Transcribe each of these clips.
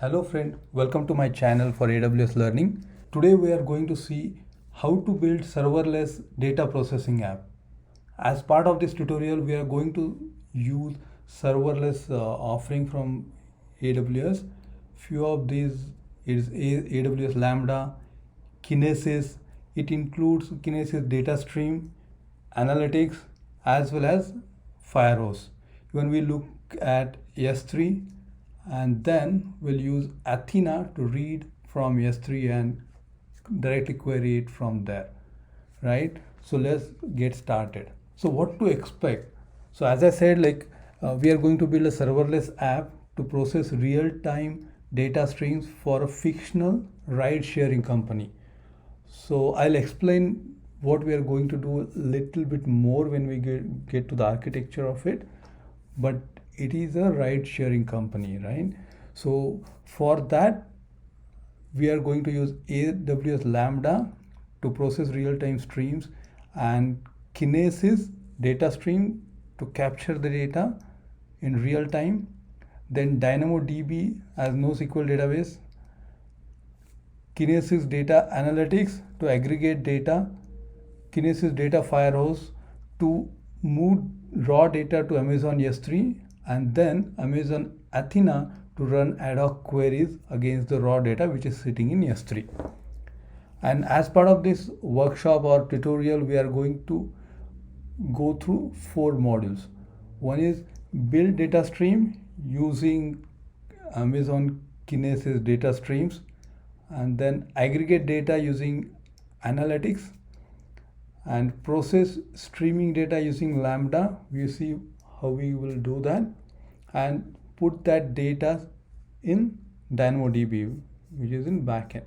Hello friend, welcome to my channel for AWS Learning. Today we are going to see how to build serverless data processing app. As part of this tutorial, we are going to use serverless offering from AWS. Few of these is AWS Lambda, Kinesis. It includes Kinesis data stream, analytics, as well as Firehose. When we look at S3, and then we'll use Athena to read from S3 and directly query it from there, right? So let's get started. So what to expect? So as I said, we are going to build a serverless app to process real-time data streams for a fictional ride-sharing company. So I'll explain what we are going to do a little bit more when we get to the architecture of it, but it is a ride sharing company, right? So for that, we are going to use AWS Lambda to process real-time streams and Kinesis data stream to capture the data in real time. Then DynamoDB as NoSQL database, Kinesis data analytics to aggregate data, Kinesis data firehose to move raw data to Amazon S3, and then Amazon Athena to run ad hoc queries against the raw data which is sitting in S3. And as part of this workshop or tutorial, we are going to go through 4 modules. One is build data stream using Amazon Kinesis data streams, and then aggregate data using analytics, and process streaming data using Lambda. We see how we will do that, and put that data in DynamoDB, which is in backend,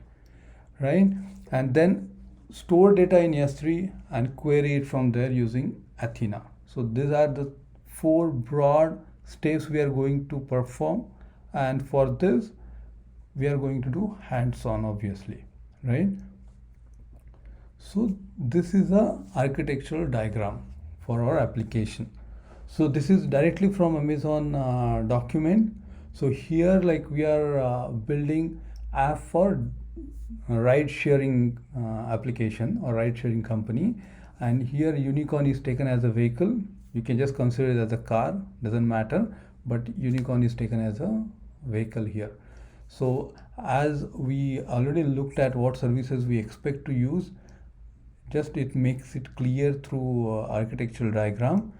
right? And then store data in S3 and query it from there using Athena. So these are the 4 broad steps we are going to perform, and for this we are going to do hands-on, obviously, right? So this is a architectural diagram for our application. So this is directly from Amazon document. So here, like, we are building app for ride sharing application or ride sharing company, and here unicorn is taken as a vehicle. You can just consider it as a car, doesn't matter, but unicorn is taken as a vehicle here. So as we already looked at what services we expect to use, just it makes it clear through architectural diagram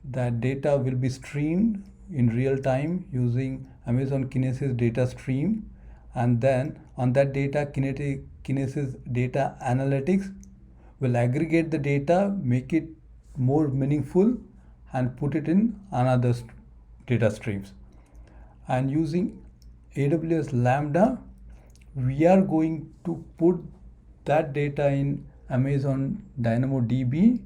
that data will be streamed in real time using Amazon Kinesis data stream, and then on that data, Kinesis data analytics will aggregate the data, make it more meaningful, and put it in another data streams. And using AWS Lambda, we are going to put that data in Amazon DynamoDB,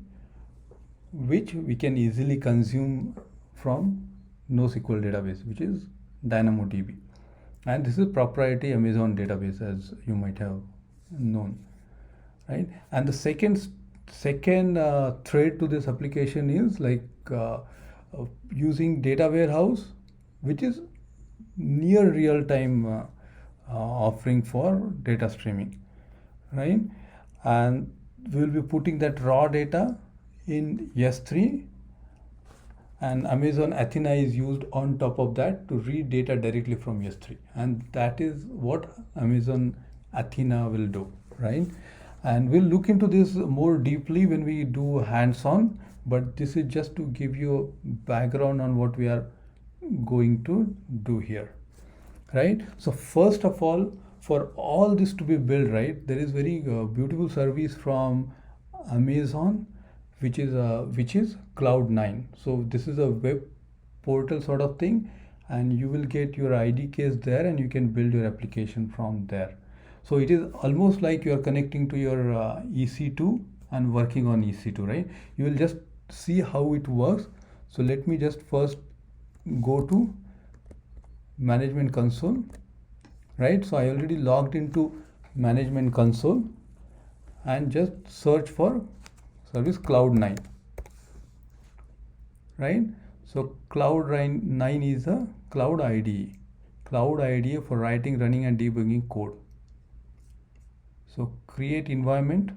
which we can easily consume from NoSQL database, which is DynamoDB. And this is proprietary Amazon database, as you might have known, right? And the second thread to this application is using data warehouse, which is near real-time offering for data streaming, right? And we'll be putting that raw data in S3, and Amazon Athena is used on top of that to read data directly from S3, and that is what Amazon Athena will do, right? And we'll look into this more deeply when we do hands-on, but this is just to give you a background on what we are going to do here, right? So first of all, for all this to be built, right, there is very beautiful service from Amazon, which is Cloud9. So this is a web portal sort of thing, and you will get your IDKs there, and you can build your application from there. So it is almost like you are connecting to your EC2 and working on EC2, right? You will just see how it works. So let me just first go to management console, right? So I already logged into management console and just search for service Cloud9, right? So Cloud9 is a cloud IDE, Cloud IDE for writing, running and debugging code. So create environment,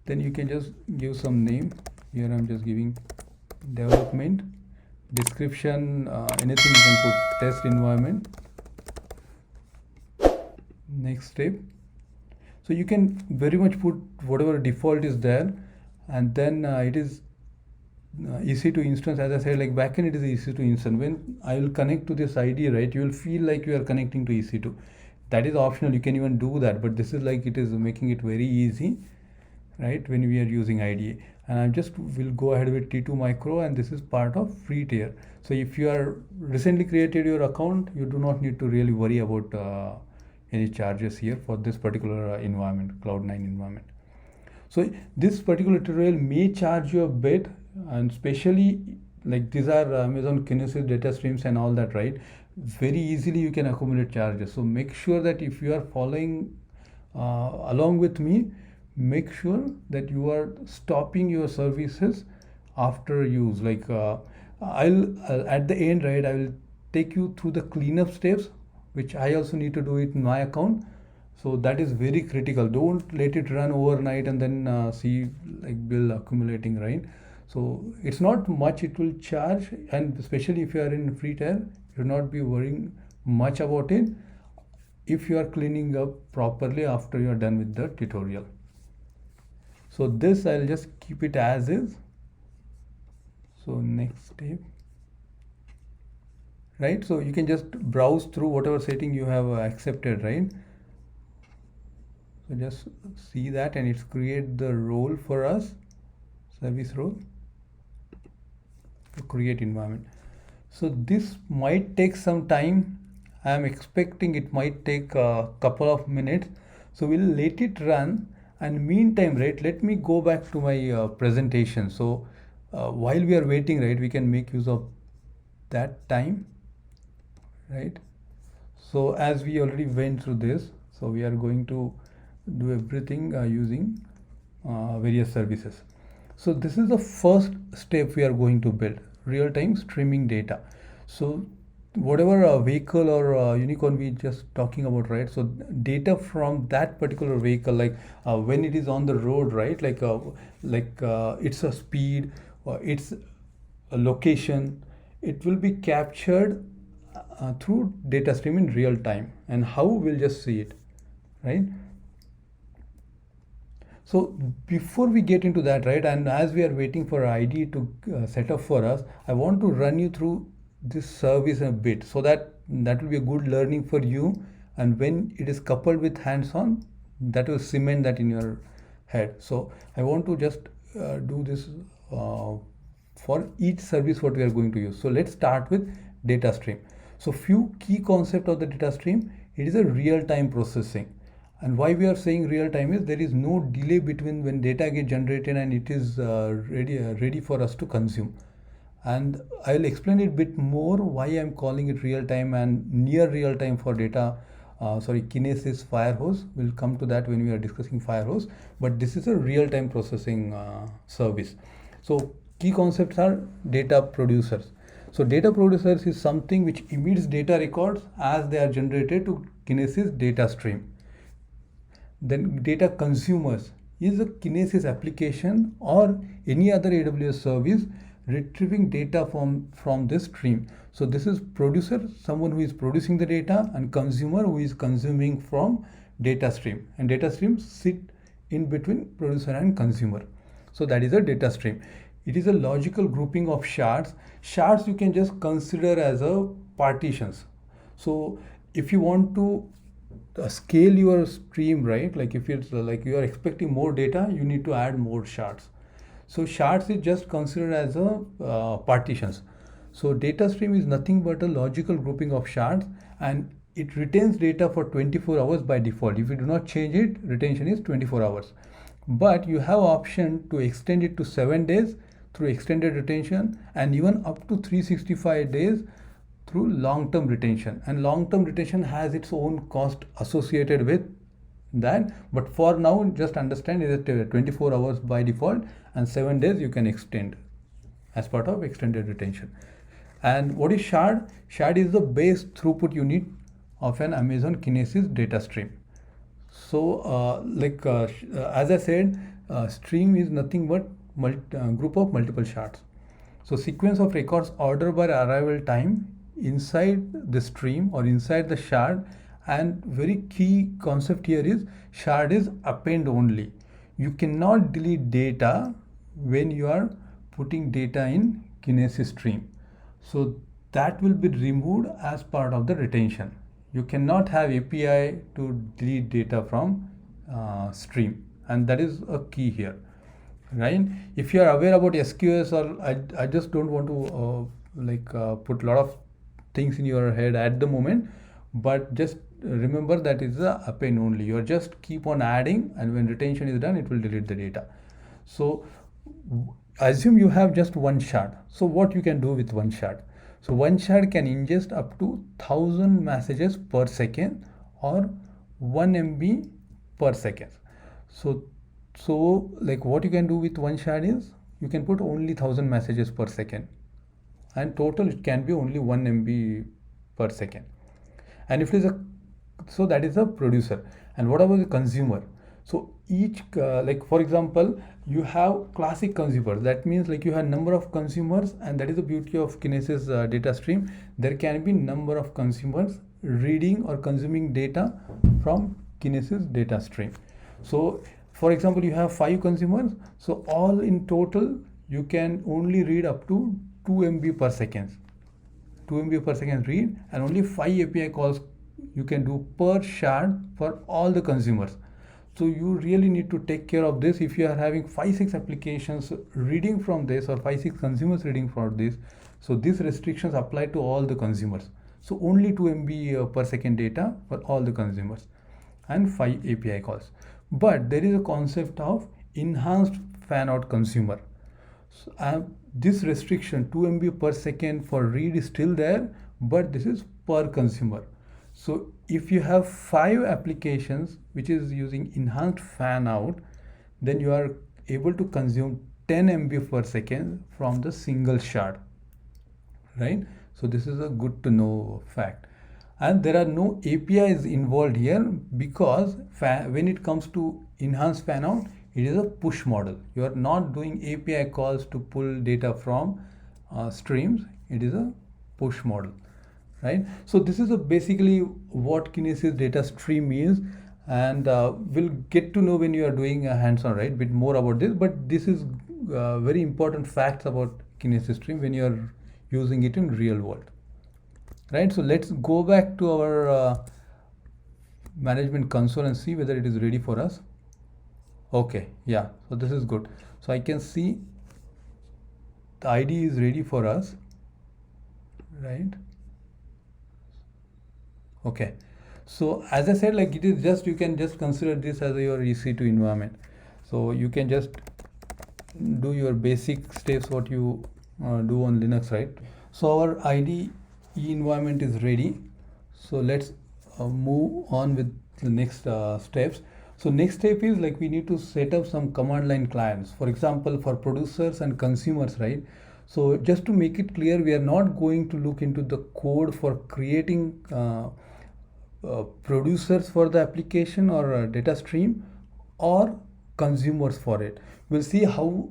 then you can just give some name. Here I'm just giving development, description, anything you can put, test environment. Next step, so you can very much put whatever default is there, and then it is EC2 instance. As I said, like backend it is EC2 instance. When I will connect to this ID, right, you will feel like you are connecting to EC2. That is optional, you can even do that, but this is like, it is making it very easy, right, when we are using IDE. And I just will go ahead with T2 Micro, and this is part of free tier. So if you are recently created your account, you do not need to really worry about any charges here for this particular environment, Cloud9 environment. So this particular tutorial may charge you a bit, and especially like these are Amazon Kinesis data streams and all that, right? Very easily you can accumulate charges. So make sure that if you are following along with me, make sure that you are stopping your services after use. Like I'll at the end, right, I will take you through the cleanup steps, which I also need to do it in my account. So that is very critical. Don't let it run overnight and then see like bill accumulating, right? So it's not much it will charge, and especially if you are in free tier, you'll not be worrying much about it if you are cleaning up properly after you are done with the tutorial. So this I'll just keep it as is. So next step, right? So you can just browse through whatever setting you have accepted, right? So just see that, and it's create the role for us, service role, to create environment. So this might take some time. I am expecting it might take a couple of minutes. So we'll let it run, and meantime, right, let me go back to my presentation. So while we are waiting, right, we can make use of that time, right? So as we already went through this, so we are going to do everything using various services. So this is the first step we are going to build, real-time streaming data. So whatever vehicle or unicorn we just talking about, right? So data from that particular vehicle, like when it is on the road, right? Like it's a speed, it's a location, it will be captured through data stream in real time. And how, we'll just see it, right? So before we get into that, right, and as we are waiting for IDE to set up for us, I want to run you through this service a bit, so that will be a good learning for you, and when it is coupled with hands-on, that will cement that in your head. So I want to just do this for each service what we are going to use. So let's start with data stream. So few key concepts of the data stream. It is a real-time processing. And why we are saying real time is there is no delay between when data get generated and it is ready for us to consume. And I'll explain it a bit more why I'm calling it real time and near real time for data. Kinesis Firehose. We'll come to that when we are discussing Firehose. But this is a real time processing service. So key concepts are data producers. So data producers is something which emits data records as they are generated to Kinesis data stream. Then data consumers is a Kinesis application or any other AWS service retrieving data from this stream. So this is producer, someone who is producing the data, and consumer who is consuming from data stream. And data streams sit in between producer and consumer. So that is a data stream. It is a logical grouping of shards. Shards you can just consider as a partitions. So if you want to scale your stream, right, like if it's like you are expecting more data, you need to add more shards. So shards is just considered as a partitions. So data stream is nothing but a logical grouping of shards, and it retains data for 24 hours by default. If you do not change it, retention is 24 hours. But you have option to extend it to 7 days through extended retention, and even up to 365 days through long-term retention. And long-term retention has its own cost associated with that, but for now just understand it is 24 hours by default, and 7 days you can extend as part of extended retention. And what is shard? Shard is the base throughput unit of an Amazon Kinesis data stream. So as I said, stream is nothing but group of multiple shards. So sequence of records order by arrival time inside the stream or inside the shard. And very key concept here is shard is append only. You cannot delete data when you are putting data in Kinesis stream. So that will be removed as part of the retention. You cannot have API to delete data from stream, and that is a key here, right? If you are aware about SQS, or I just don't want to put a lot of things in your head at the moment, but just remember that it's a append only. You are just keep on adding, and when retention is done, it will delete the data. So assume you have just one shard. So what you can do with one shard? So one shard can ingest up to 1000 messages per second or 1 MB per second. So like what you can do with one shard is you can put only 1000 messages per second, and total it can be only 1 MB per second. And if it is so that is a producer. And what about the consumer? So each like for example, you have classic consumers. That means like you have number of consumers, and that is the beauty of Kinesis data stream. There can be number of consumers reading or consuming data from Kinesis data stream. So for example, you have 5 consumers. So all in total, you can only read up to 2 MB per second. 2 MB per second read, and only 5 API calls you can do per shard for all the consumers. So you really need to take care of this. If you are having 5-6 applications reading from this, or 5-6 consumers reading from this, so these restrictions apply to all the consumers. So only 2 MB per second data for all the consumers, and 5 API calls. But there is a concept of enhanced fan out consumer. So, this restriction 2 MB per second for read is still there, but this is per consumer. So if you have 5 applications which is using enhanced fan out, then you are able to consume 10 MB per second from the single shard, right? So this is a good to know fact. And there are no APIs involved here, because when it comes to enhanced fan out, it is a push model. You are not doing API calls to pull data from streams. It is a push model, right? So this is basically what Kinesis data stream is, and we'll get to know when you are doing a hands-on, right, bit more about this. But this is very important facts about Kinesis stream when you are using it in real world, right? So let's go back to our management console and see whether it is ready for us. Okay, yeah, so this is good. So I can see the ID is ready for us, right? Okay, so as I said, like it is just, you can just consider this as your EC2 environment. So you can just do your basic steps what you do on Linux, right? So our IDE environment is ready. So let's move on with the next steps. So next step is like we need to set up some command line clients, for example, for producers and consumers, right? So just to make it clear, we are not going to look into the code for creating producers for the application or data stream, or consumers for it. We'll see how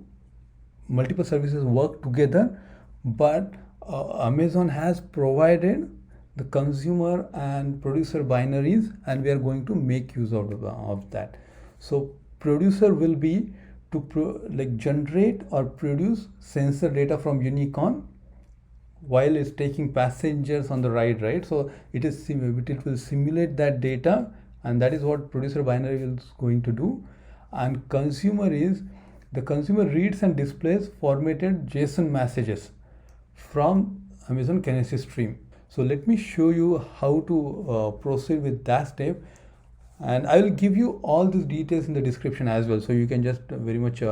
multiple services work together, but Amazon has provided the consumer and producer binaries, and we are going to make use of that. So producer will be to generate or produce sensor data from Unicorn while it's taking passengers on the ride, right? So it will simulate that data, and that is what producer binary is going to do. And consumer is the consumer reads and displays formatted JSON messages from Amazon Kinesis stream. So let me show you how to proceed with that step, and I will give you all these details in the description as well, so you can just very much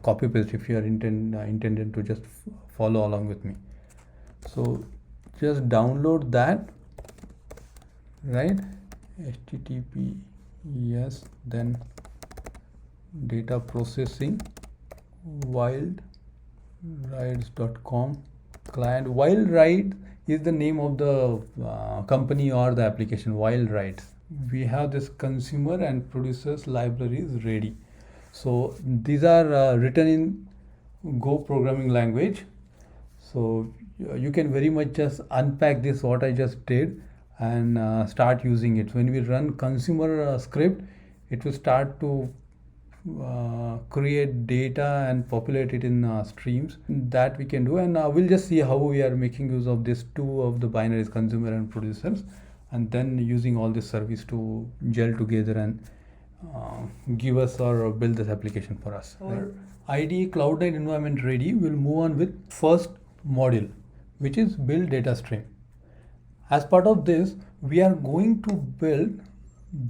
copy paste if you are intended to just follow along with me. So just download that, right? HTTPS, then data processing wildrides.com, client. Wildride is the name of the company or the application. Wildride. We have this consumer and producers libraries ready. So these are written in Go programming language. So you can very much just unpack this what I just did and start using it. When we run consumer script, it will start to create data and populate it in streams that we can do, and we'll just see how we are making use of this two of the binaries, consumer and producers, and then using all this service to gel together and give us or build this application for us. Our IDE Cloud9 environment ready. We'll move on with first module, which is build data stream. As part of this, we are going to build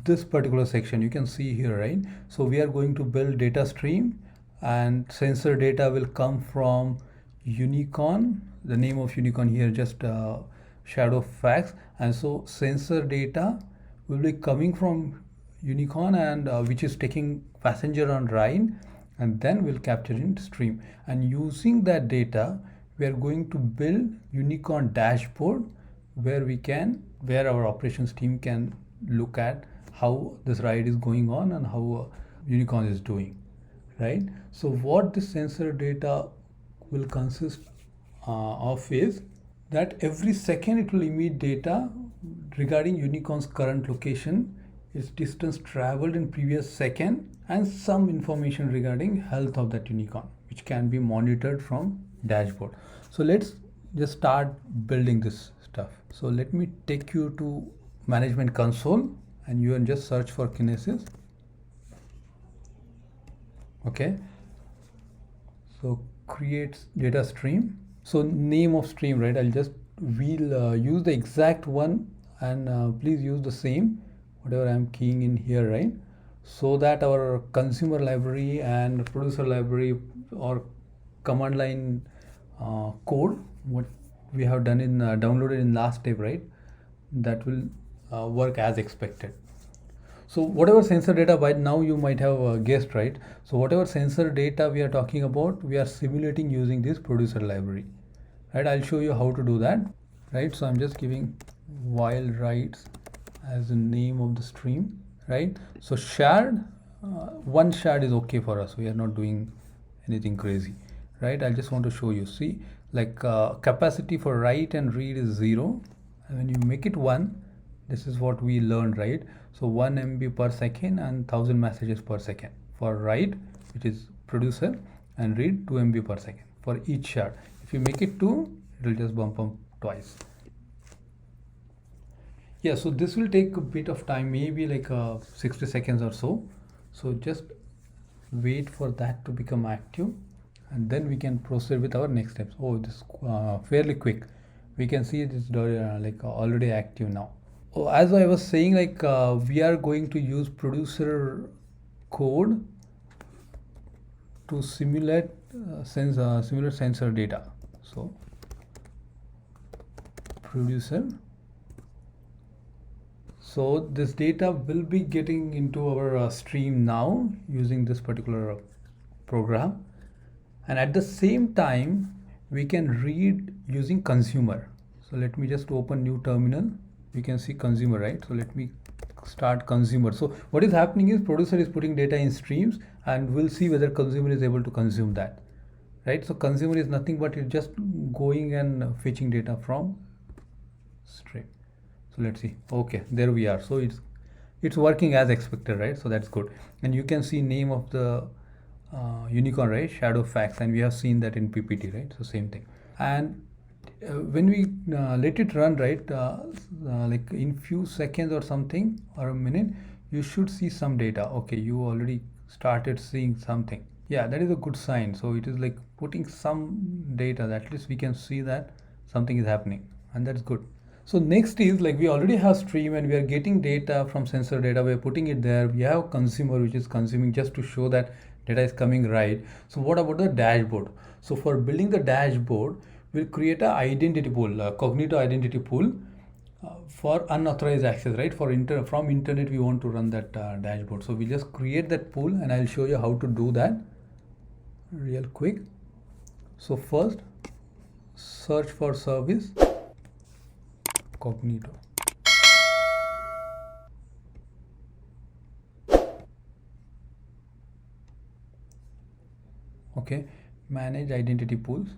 this particular section. You can see here, right? So we are going to build data stream, and sensor data will come from Unicorn. The name of Unicorn here just Shadowfax, and so sensor data will be coming from Unicorn, and which is taking passenger on ride, and then we'll capture in stream. And using that data, we are going to build Unicorn dashboard where our operations team can look at how this ride is going on and how Unicorn is doing, right? So what this sensor data will consist of is that every second it will emit data regarding Unicorn's current location, its distance traveled in previous second, and some information regarding health of that Unicorn, which can be monitored from dashboard. So let's just start building this stuff. So let me take you to management console, and you can just search for Kinesis. Okay, so create data stream. So name of stream, right? We'll use the exact one, and please use the same whatever I'm keying in here, right? So that our consumer library and producer library or command line code, what we have done in downloaded in last step, right? That will work as expected. So whatever sensor data, by now you might have guessed, right? So whatever sensor data we are talking about, we are simulating using this producer library, right? I'll show you how to do that, right? So I'm just giving Wildride as the name of the stream, right? So shared, one shared is okay for us. We are not doing anything crazy, right? I just want to show you. See, like capacity for write and read is 0, and when you make it 1, this is what we learned, right? So 1 MB per second and 1000 messages per second for write, which is producer, and read 2 MB per second for each shard. If you make it 2, it will just bump up twice. Yeah, so this will take a bit of time, maybe like 60 seconds or so. So just wait for that to become active, and then we can proceed with our next steps. Oh, this is fairly quick. We can see it is already active now. Oh, as I was saying, we are going to use producer code to simulate sensor data. So producer. So this data will be getting into our stream now using this particular program, and at the same time we can read using consumer. So let me just open new terminal. You can see consumer, right? So let me start consumer. So what is happening is producer is putting data in streams, and we'll see whether consumer is able to consume that, right? So consumer is nothing but it's just going and fetching data from stream. So let's see. Okay, there we are. So it's working as expected, right? So that's good. And you can see name of the Unicorn, right? Shadowfax, and we have seen that in PPT, right? So same thing. And when we let it run, right, like in few seconds or something or a minute, you should see some data. Okay, you already started seeing something. Yeah, that is a good sign. So it is like putting some data, at least we can see that something is happening, and that's good. So next is, like, we already have stream and we are getting data from sensor data. We are putting it there. We have consumer, which is consuming just to show that data is coming right. So what about the dashboard? So for building the dashboard, we'll create a identity pool, a Cognito identity pool for unauthorized access, right? From internet, we want to run that dashboard. So we just create that pool, and I'll show you how to do that real quick. So first, search for service Cognito. Okay, manage identity pools.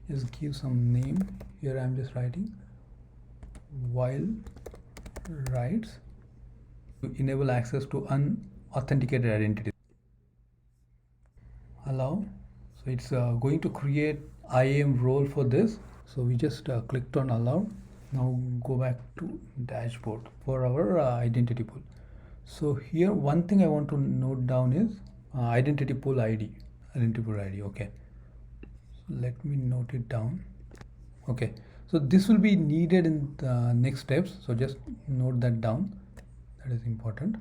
Just give some name here. I'm just writing while writes to enable access to unauthenticated identities. Allow. So it's going to create IAM role for this. So we just clicked on allow. Now go back to dashboard for our identity pool. So here one thing I want to note down is identity pool ID. Identity pool ID. Okay. So let me note it down. Okay. So this will be needed in the next steps. So just note that down. That is important.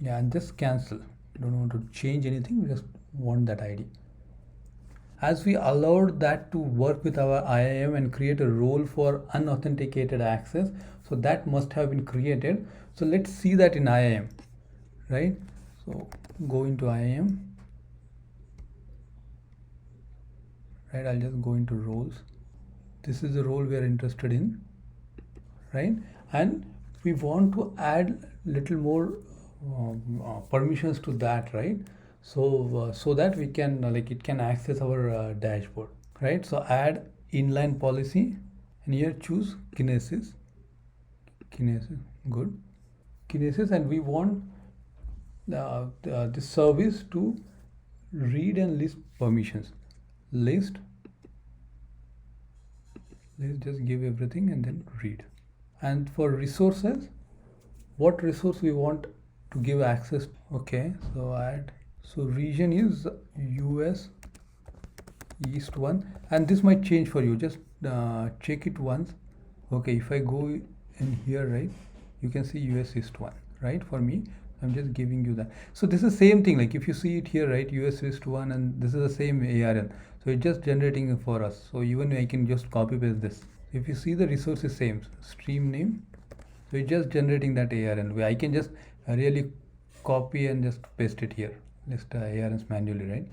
Yeah, and just cancel. Don't want to change anything. We just want that ID. As we allowed that to work with our IAM and create a role for unauthenticated access, so that must have been created. So let's see that in IAM, right? So go into IAM, right? I'll just go into roles. This is the role we are interested in, right? And we want to add little more permissions to that, right? So that we can like it can access our dashboard, right? So add inline policy, and here choose Kinesis. Good. Kinesis, and we want this service to read and list permissions. List. Let's just give everything and then read. And for resources, what resource we want to give access? Okay, so add. So region is US East 1, and this might change for you. Just check it once. Okay, if I go in here, right, you can see US East 1, right? For me, I'm just giving you that. So this is same thing. Like if you see it here, right, US East 1, and this is the same ARN. So it's just generating for us. So even I can just copy paste this. If you see the resource is same, stream name. So it's just generating that ARN. I can just really copy and just paste it here. List ARNs manually, right?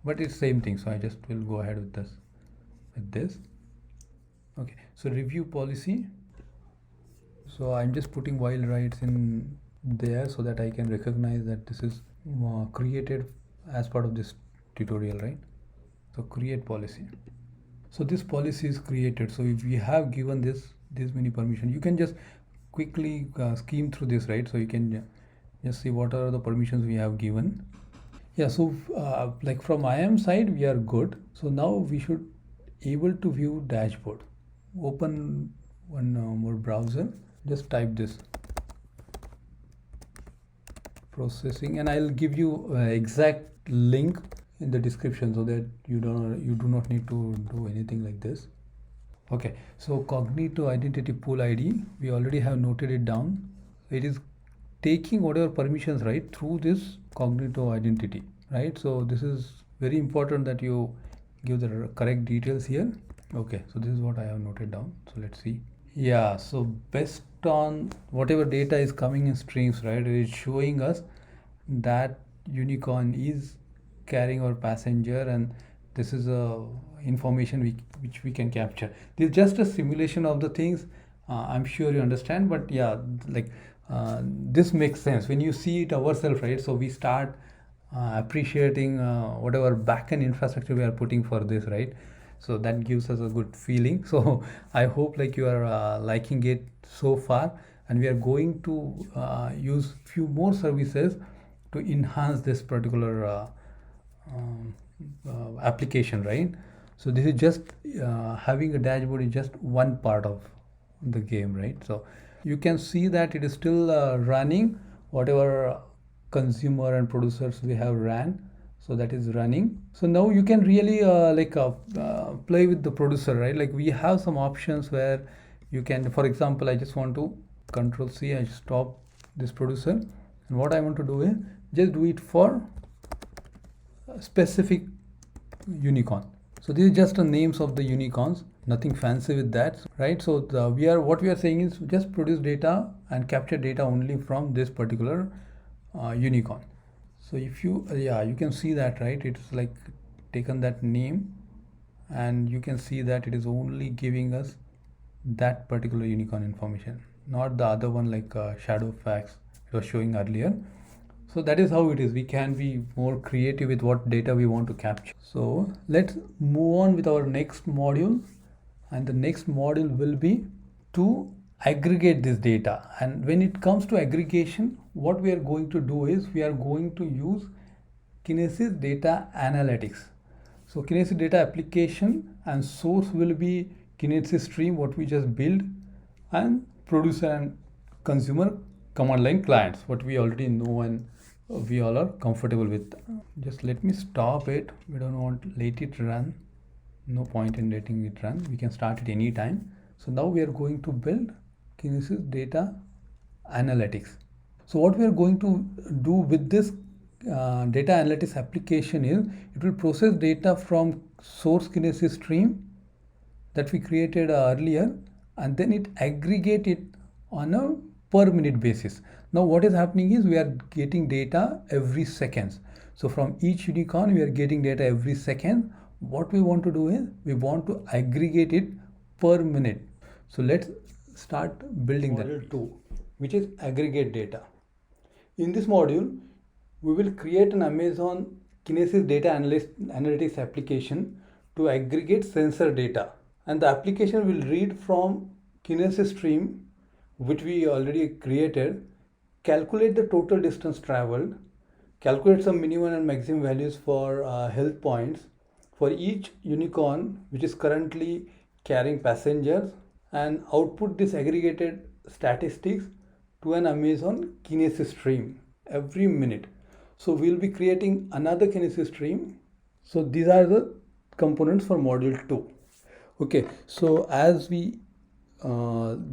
But it's same thing. So I just will go ahead with this. Okay. So review policy. So I'm just putting while writes in there so that I can recognize that this is created as part of this tutorial, right? So create policy. So this policy is created. So if we have given this many permission, you can just quickly skim through this, right? So you can just see what are the permissions we have given. Yeah, so like from IAM side, we are good. So now we should able to view dashboard. Open one more browser. Just type this processing, and I'll give you exact link in the description so that you do not need to do anything like this. Okay, so Cognito identity pool ID, we already have noted it down. It is taking whatever permissions, right, through this Cognito identity, right? So this is very important that you give the correct details here. Okay, so this is what I have noted down. So let's see. Yeah, so based on whatever data is coming in streams, right, it is showing us that unicorn is carrying our passenger, and this is a information which we can capture. This is just a simulation of the things. I'm sure you understand, but yeah, like this makes sense when you see it ourselves, right? So we start appreciating whatever backend infrastructure we are putting for this, right? So that gives us a good feeling. So I hope like you are liking it so far, and we are going to use few more services to enhance this particular application, right? So this is just having a dashboard is just one part of the game, right? So you can see that it is still running whatever consumer and producers we have ran. So that is running. So now you can really play with the producer, right? Like we have some options where you can, for example, I just want to Control C, I stop this producer, and what I want to do is just do it for a specific unicorn. So these are just the names of the unicorns, nothing fancy with that, right? So what we are saying is just produce data and capture data only from this particular unicorn. So if you you can see that, right, it's like taken that name, and you can see that it is only giving us that particular unicorn information, not the other one like shadow facts it was showing earlier. So that is how it is. We can be more creative with what data we want to capture. So let's move on with our next module, and the next module will be to aggregate this data. And when it comes to aggregation, what we are going to do is we are going to use Kinesis Data Analytics. So Kinesis Data Application and source will be Kinesis Stream, what we just built, and producer and consumer command line clients, what we already know and we all are comfortable with. Just let me stop it. We don't want to let it run. No point in letting it run. We can start it anytime. So now we are going to build Kinesis Data Analytics. So what we are going to do with this data analytics application is it will process data from source Kinesis stream that we created earlier, and then it aggregate it on a per minute basis. Now what is happening is we are getting data every seconds. So from each unicorn we are getting data every second. What we want to do is we want to aggregate it per minute. So let's start building that. Module 2, which is aggregate data. In this module, we will create an Amazon Kinesis Data Analytics application to aggregate sensor data. And the application will read from Kinesis stream, which we already created, calculate the total distance traveled, calculate some minimum and maximum values for health points for each unicorn which is currently carrying passengers, and output this aggregated statistics to an Amazon Kinesis stream every minute. So we'll be creating another Kinesis stream. So these are the components for module 2. Okay, so as we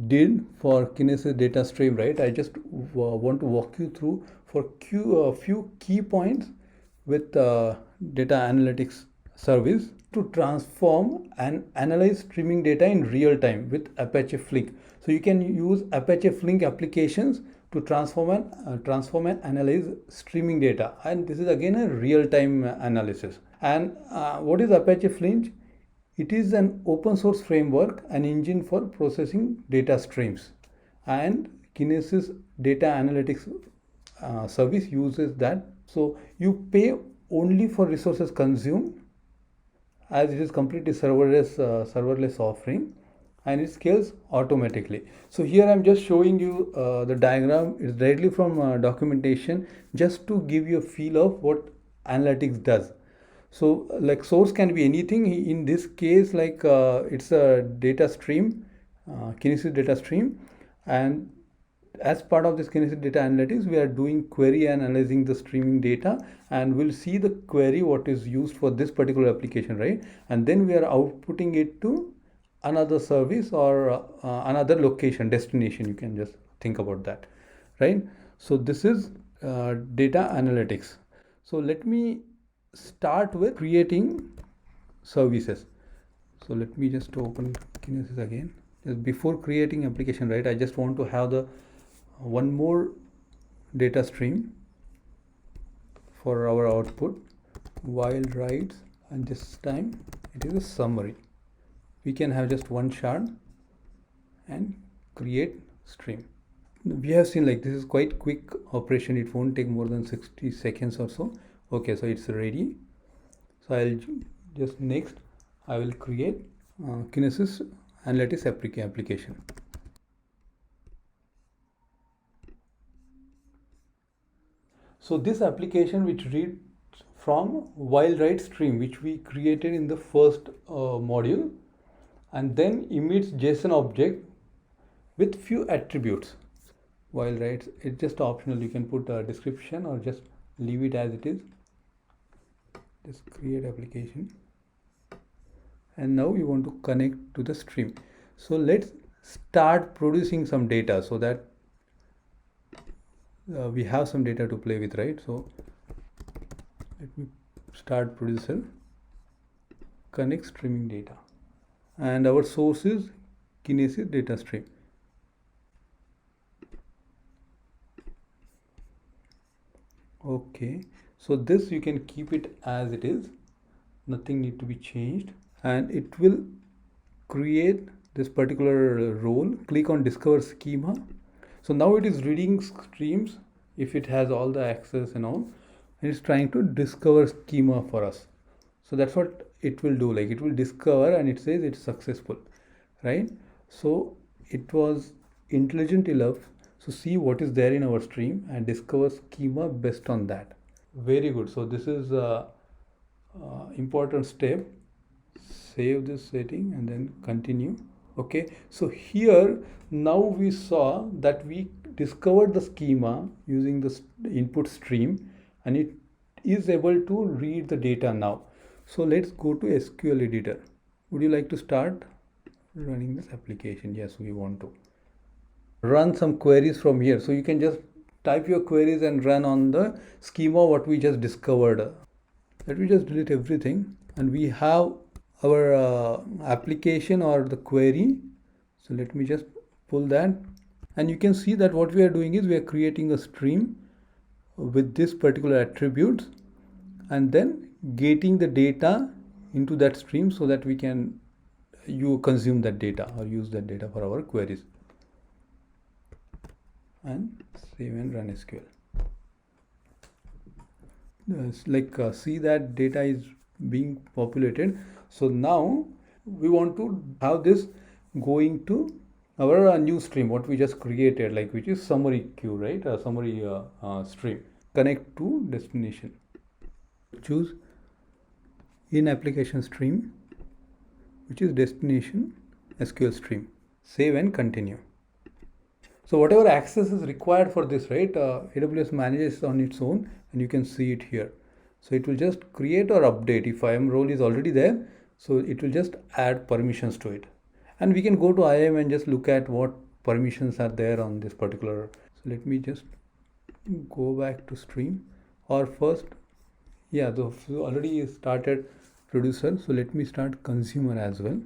did for Kinesis data stream, right? I just want to walk you through for a few key points with data analytics service to transform and analyze streaming data in real time with Apache Flink. So you can use Apache Flink applications to transform and analyze streaming data, and this is again a real-time analysis. And what is Apache Flink? It is an open source framework, an engine for processing data streams, and Kinesis Data Analytics service uses that. So you pay only for resources consumed, as it is completely serverless offering, and it scales automatically. So here I'm just showing you the diagram. It's directly from documentation, just to give you a feel of what analytics does. So like source can be anything. In this case, like it's a data stream, Kinesis data stream, and as part of this Kinesis data analytics, we are doing query analyzing the streaming data, and we'll see the query what is used for this particular application, right? And then we are outputting it to another service or another location, destination. You can just think about that, right? So this is data analytics. So let me start with creating services. So let me just open Kinesis again. Just before creating application, right, I just want to have the one more data stream for our output, wild rides, and this time it is a summary. We can have just one shard and create stream. We have seen like this is quite quick operation. It won't take more than 60 seconds or so. Okay, so it's ready. So I'll just next I will create Kinesis Analytics application. So this application which reads from wild ride stream, which we created in the first module, and then emits JSON object with few attributes. Wild rides, it's just optional. You can put a description or just leave it as it is. Just create application, and now we want to connect to the stream. So let's start producing some data so that we have some data to play with, right? So let me start producer, connect streaming data, and our source is Kinesis data stream. Okay, so this you can keep it as it is. nothing need to be changed, and it will create this particular role. Click on discover schema. So now it is reading streams if it has all the access and all, and it's trying to discover schema for us. So that's what it will do, like it will discover and it says it's successful, right? So it was intelligent enough to see what is there in our stream and discover schema based on that. Very good. So this is a important step. Save this setting and then continue. Okay, so here now we saw that we discovered the schema using the input stream, and it is able to read the data now. So let's go to SQL editor. Would you like to start running this application? Yes, we want to run some queries from here. So you can just type your queries and run on the schema what we just discovered. Let me just delete everything, and we have our application or the query. So let me just pull that, and you can see that what we are doing is we are creating a stream with this particular attributes and then getting the data into that stream so that we can consume that data or use that data for our queries. And save and run SQL. See that data is being populated. So now we want to have this going to our new stream what we just created, like which is summary queue, right? A summary stream. Connect to destination. Choose in application stream, which is destination SQL stream. Save and continue. So whatever access is required for this, right? AWS manages on its own, and you can see it here. So it will just create or update. If IAM role is already there, so it will just add permissions to it. And we can go to IAM and just look at what permissions are there on this particular. So let me just go back to stream, or first, yeah, so already started producer. So let me start consumer as well.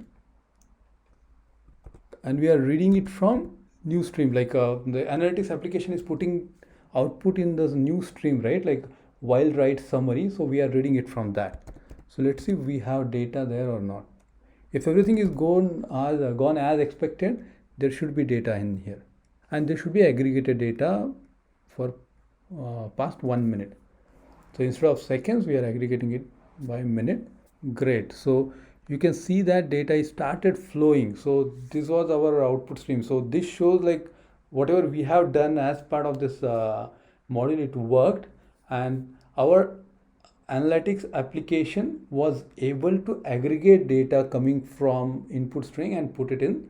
And we are reading it from new stream, like the analytics application is putting output in the new stream, right? Like while write summary. So we are reading it from that. So let's see if we have data there or not. If everything is gone as expected, there should be data in here, and there should be aggregated data for past 1 minute. So instead of seconds, we are aggregating it by minute. Great. So you can see that data is started flowing. So this was our output stream. So this shows like whatever we have done as part of this module, it worked, and our analytics application was able to aggregate data coming from input string and put it in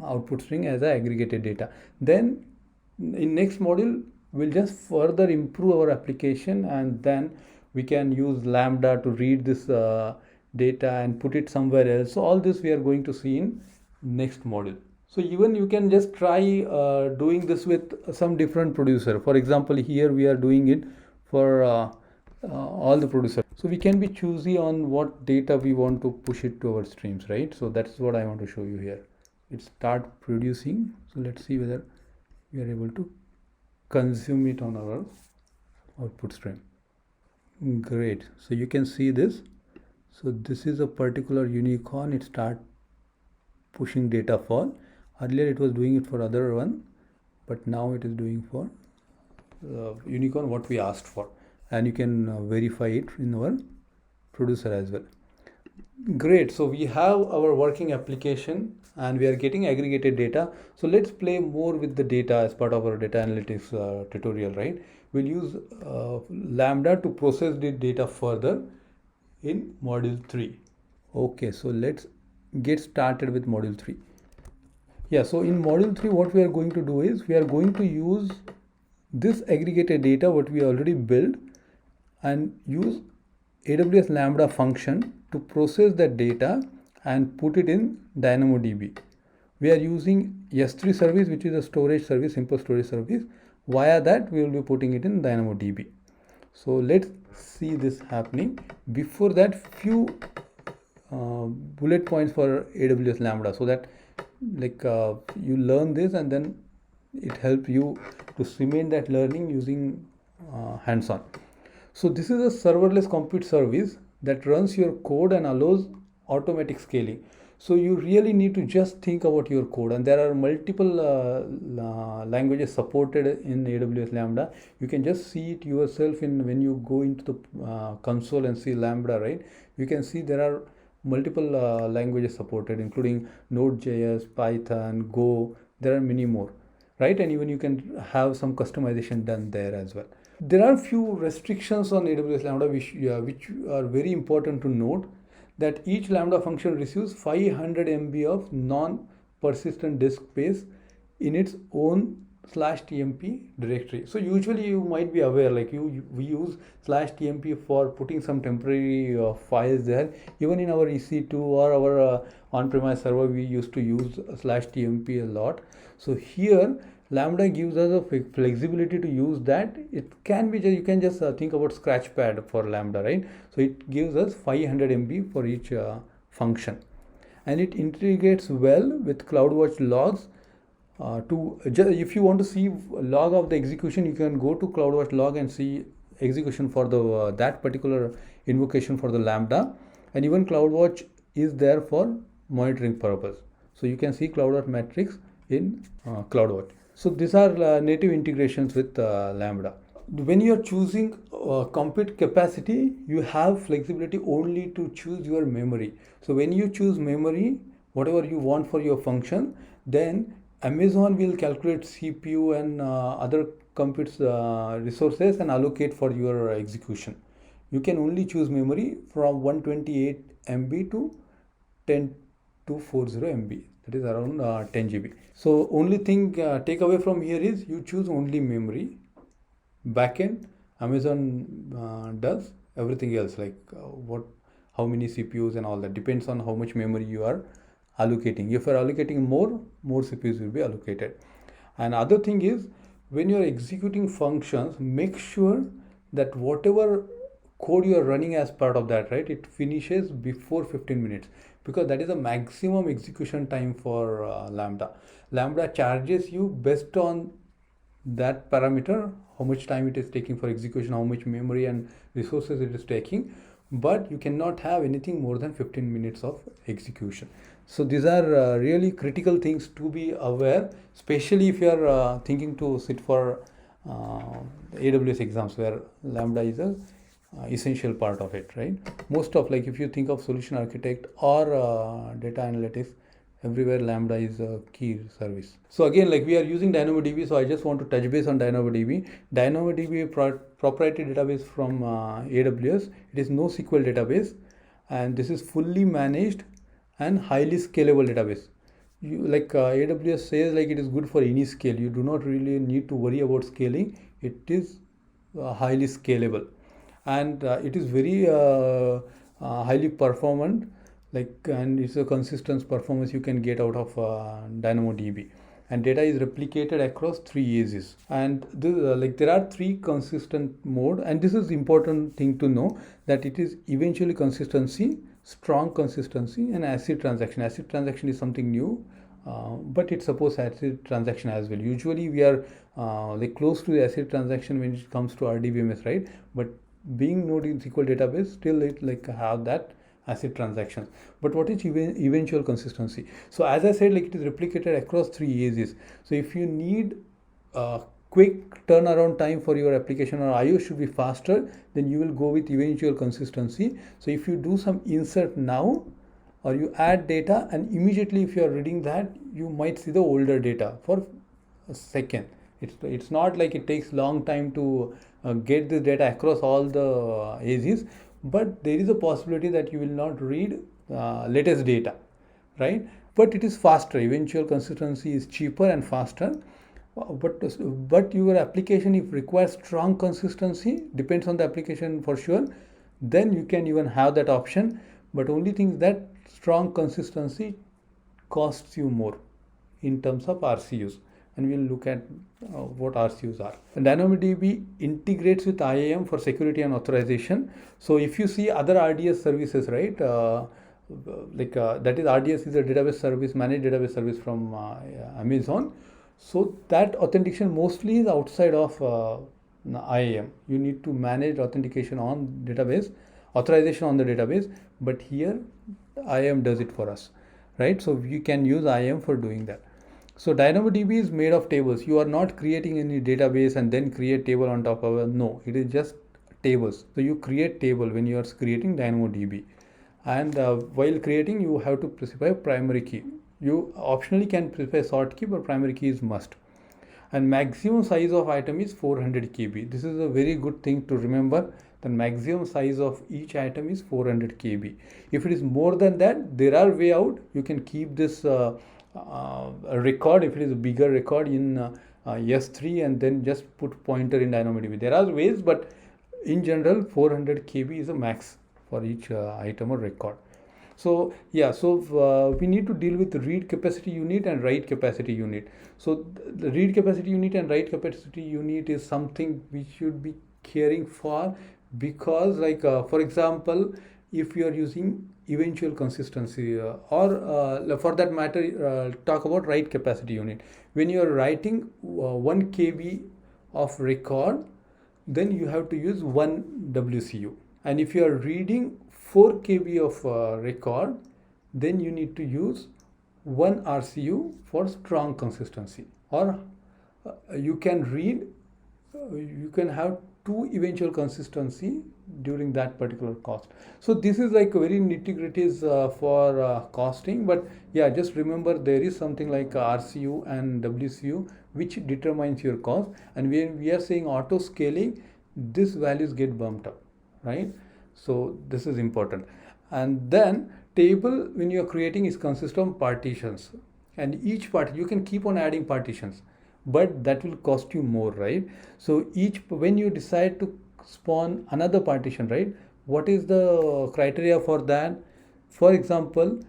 output string as a aggregated data. Then in next module, we'll just further improve our application, and then we can use Lambda to read this data and put it somewhere else. So all this we are going to see in next module. So even you can just try doing this with some different producer. For example, here we are doing it for all the producers. So we can be choosy on what data we want to push it to our streams, right? So that's what I want to show you here. It start producing. So let's see whether we are able to consume it on our output stream. Great. So you can see this. So this is a particular unicorn. It start pushing data for. Earlier it was doing it for other one, but now it is doing for unicorn what we asked for, and you can verify it in our producer as well. Great. So we have our working application and we are getting aggregated data. So let's play more with the data as part of our data analytics tutorial, right? We'll use Lambda to process the data further in module 3. Okay, so let's get started with module 3. Yeah, so in module 3, what we are going to do is we are going to use this aggregated data what we already built and use AWS Lambda function to process that data and put it in DynamoDB. We are using S3 service, which is a storage service, simple storage service. Via that, we will be putting it in DynamoDB. So let's see this happening. Before that, few bullet points for AWS Lambda, so that you learn this and then it helps you to cement that learning using hands-on. So this is a serverless compute service that runs your code and allows automatic scaling. So you really need to just think about your code, and there are multiple languages supported in AWS Lambda. You can just see it yourself in when you go into the console and see Lambda, right? You can see there are multiple languages supported, including Node.js, Python, Go. There are many more, right? And even you can have some customization done there as well. There are few restrictions on AWS Lambda which are very important to note, that each Lambda function receives 500 MB of non-persistent disk space in its own /tmp directory. So usually you might be aware, like we use /tmp for putting some temporary files there. Even in our EC2 or our on-premise server, we used to use /tmp a lot. So here Lambda gives us a flexibility to use that. It can be you can just think about Scratchpad for Lambda, right? So it gives us 500 MB for each function, and it integrates well with CloudWatch logs. If you want to see log of the execution, you can go to CloudWatch log and see execution for the that particular invocation for the Lambda, and even CloudWatch is there for monitoring purpose. So you can see CloudWatch metrics in CloudWatch. So these are native integrations with Lambda. When you are choosing compute capacity, you have flexibility only to choose your memory. So when you choose memory, whatever you want for your function, then Amazon will calculate CPU and other compute resources and allocate for your execution. You can only choose memory from 128 MB to 10240 MB. That is around 10 GB. So only thing take away from here is you choose only memory. Backend Amazon does everything else, like how many CPUs and all that depends on how much memory you are allocating. If you are allocating more CPUs will be allocated. And other thing is, when you are executing functions, make sure that whatever code you are running as part of that, right, it finishes before 15 minutes, because that is the maximum execution time for Lambda. Lambda charges you based on that parameter, how much time it is taking for execution, how much memory and resources it is taking, but you cannot have anything more than 15 minutes of execution. So these are really critical things to be aware, especially if you are thinking to sit for AWS exams, where Lambda is a essential part of it, right? Most of, like, if you think of solution architect or data analytics, everywhere Lambda is a key service. So again, like, we are using DynamoDB, so I just want to touch base on DynamoDB. DynamoDB proprietary database from AWS. It is NoSQL database, and this is fully managed and highly scalable database. AWS says, like, it is good for any scale. You do not really need to worry about scaling. It is highly scalable, and it is very highly performant, and it's a consistent performance you can get out of DynamoDB. And data is replicated across 3 AZs, and there are 3 consistent mode, and this is important thing to know, that it is eventually consistency, strong consistency, and ACID transaction. ACID transaction is something new, but it supports ACID transaction as well. Usually we are close to the ACID transaction when it comes to RDBMS, right? But being NoSQL database, still it have that ACID transactions. But what is eventual consistency? So as I said, it is replicated across 3 AZs. So if you need quick turnaround time for your application, or IO should be faster, then you will go with eventual consistency. So if you do some insert now, or you add data, and immediately if you are reading that, you might see the older data for a second. It's not like it takes long time to get this data across all the AZs, but there is a possibility that you will not read latest data, right? But it is faster. Eventual consistency is cheaper and faster. But your application, if requires strong consistency, depends on the application for sure, then you can even have that option. But only thing is that strong consistency costs you more in terms of RCUs, and we'll look at what RCUs are. And DynamoDB integrates with IAM for security and authorization. So if you see other RDS services, right, that is, RDS is a database service, managed database service from Amazon. So that authentication mostly is outside of IAM. You need to manage authentication on database authorization on the database, but here IAM does it for us, right? So you can use IAM for doing that. So DynamoDB is made of tables. You are not creating any database and then create table on top of it. No, it is just tables. So you create table when you are creating DynamoDB, and while creating you have to specify primary key. You optionally can specify sort key, but primary key is must. And maximum size of item is 400 KB. This is a very good thing to remember. The maximum size of each item is 400 KB. If it is more than that, there are way out. You can keep this record if it is a bigger record in S3 and then just put pointer in DynamoDB. There are ways, but in general 400 KB is a max for each item or record. So yeah, so we need to deal with read capacity unit and write capacity unit. So the read capacity unit and write capacity unit is something we should be caring for, because like for example, if you are using eventual consistency or for that matter talk about write capacity unit, when you are writing 1 KB of record, then you have to use 1 WCU, and if you are reading 4 KB of record, then you need to use 1 RCU for strong consistency. Or you can read, you can have 2 eventual consistency during that particular cost. So this is like very nitty-gritties for costing, but yeah, just remember there is something like RCU and WCU which determines your cost, and when we are saying auto scaling, these values get bumped up, right? So this is important. And then table, when you are creating, is consist of partitions, and each part you can keep on adding partitions, but that will cost you more, right? So when you decide to spawn another partition, right, what is the criteria for that? For example,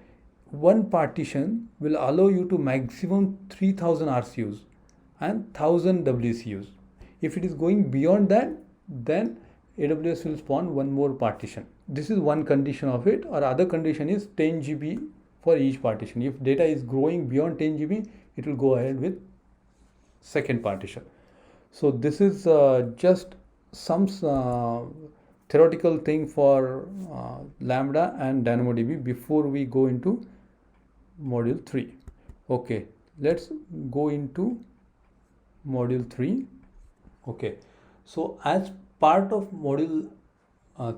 one partition will allow you to maximum 3000 RCUs and 1000 WCUs. If it is going beyond that, then AWS will spawn one more partition. This is one condition of it, or other condition is 10 GB for each partition. If data is growing beyond 10 GB, it will go ahead with second partition. So this is just some theoretical thing for Lambda and DynamoDB before we go into module 3. Okay, let's go into module 3. Okay, so as part of module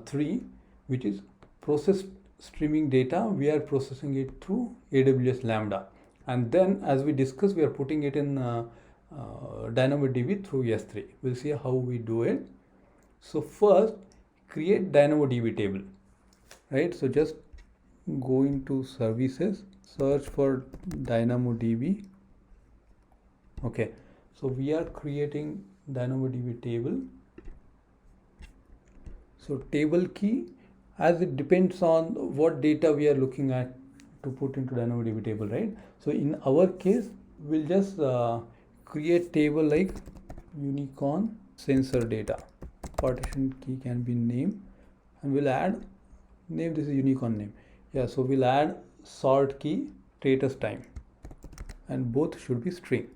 3, which is process streaming data, we are processing it through AWS Lambda, and then as we discussed, we are putting it in DynamoDB through S3. We'll see how we do it. So first, create DynamoDB table, right? So just go into services, search for DynamoDB. Okay, so we are creating DynamoDB table. So table key, as it depends on what data we are looking at to put into DynamoDB table, right? So in our case, we'll just create table like unicorn sensor data. Partition key can be name, and we'll add name. This is unicorn name. Yeah, so we'll add sort key status time, and both should be string.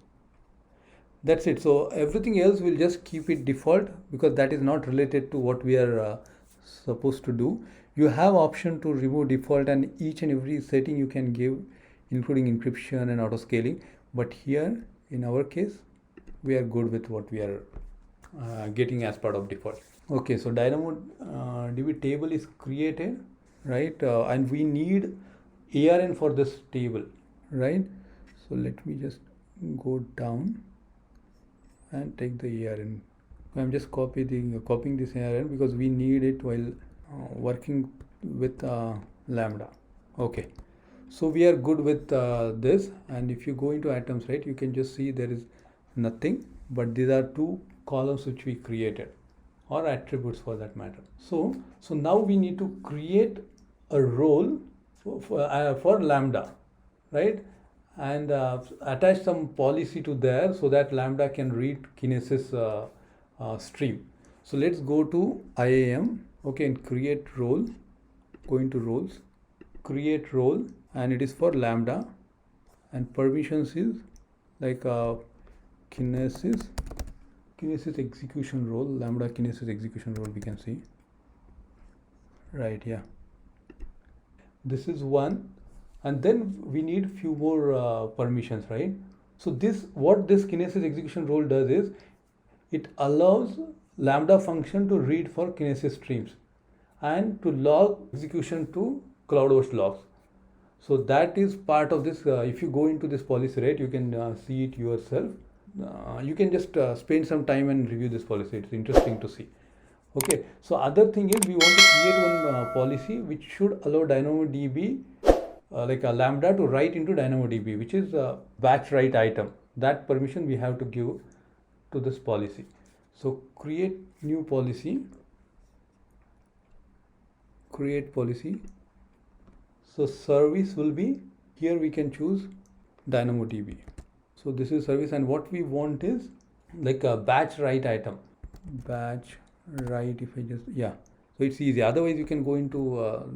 That's it. So everything else will just keep it default, because that is not related to what we are supposed to do. You have option to remove default, and each and every setting you can give, including encryption and auto scaling. But here in our case, we are good with what we are getting as part of default. Okay, so DynamoDB table is created, right? And we need ARN for this table, right? So let me just go down and take the ARN. I'm just copying this ARN because we need it while working with Lambda. Okay, so we are good with this, and if you go into items, right, you can just see there is nothing, but these are 2 columns which we created, or attributes for that matter. So now we need to create a role for Lambda, right? And attach some policy to there so that Lambda can read Kinesis stream. So let's go to IAM, okay, and create role. Go into roles, create role, and it is for Lambda, and permissions is like Kinesis execution role, Lambda Kinesis execution role, we can see. right? Yeah, this is one, and then we need few more permissions, right? So this, what this Kinesis execution role does is it allows Lambda function to read for Kinesis streams and to log execution to CloudHost logs. So that is part of this. If you go into this policy, right, you can see it yourself. You can just spend some time and review this policy. It's interesting to see. Okay, so other thing is we want to create one policy which should allow DynamoDB like a Lambda to write into DynamoDB, which is a batch write item. That permission we have to give to this policy. So create new policy, create policy. So service will be, here we can choose DynamoDB. So this is service, and what we want is like a batch write item, batch write. If I just, yeah, so it's easy. Otherwise you can go into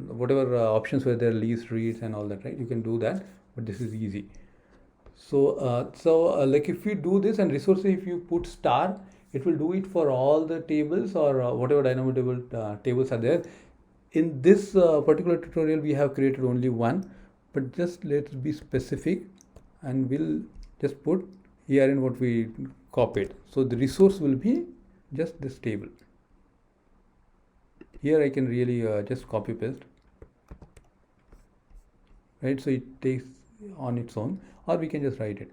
whatever options where there are least reads and all that, right? You can do that, but this is easy. So like if you do this and resources, if you put star, it will do it for all the tables or whatever DynamoDB tables are there. In this particular tutorial we have created only one, but just let's be specific and we'll just put here in what we copied. So the resource will be just this table. Here I can really just copy paste, right? So it takes on its own, or we can just write it.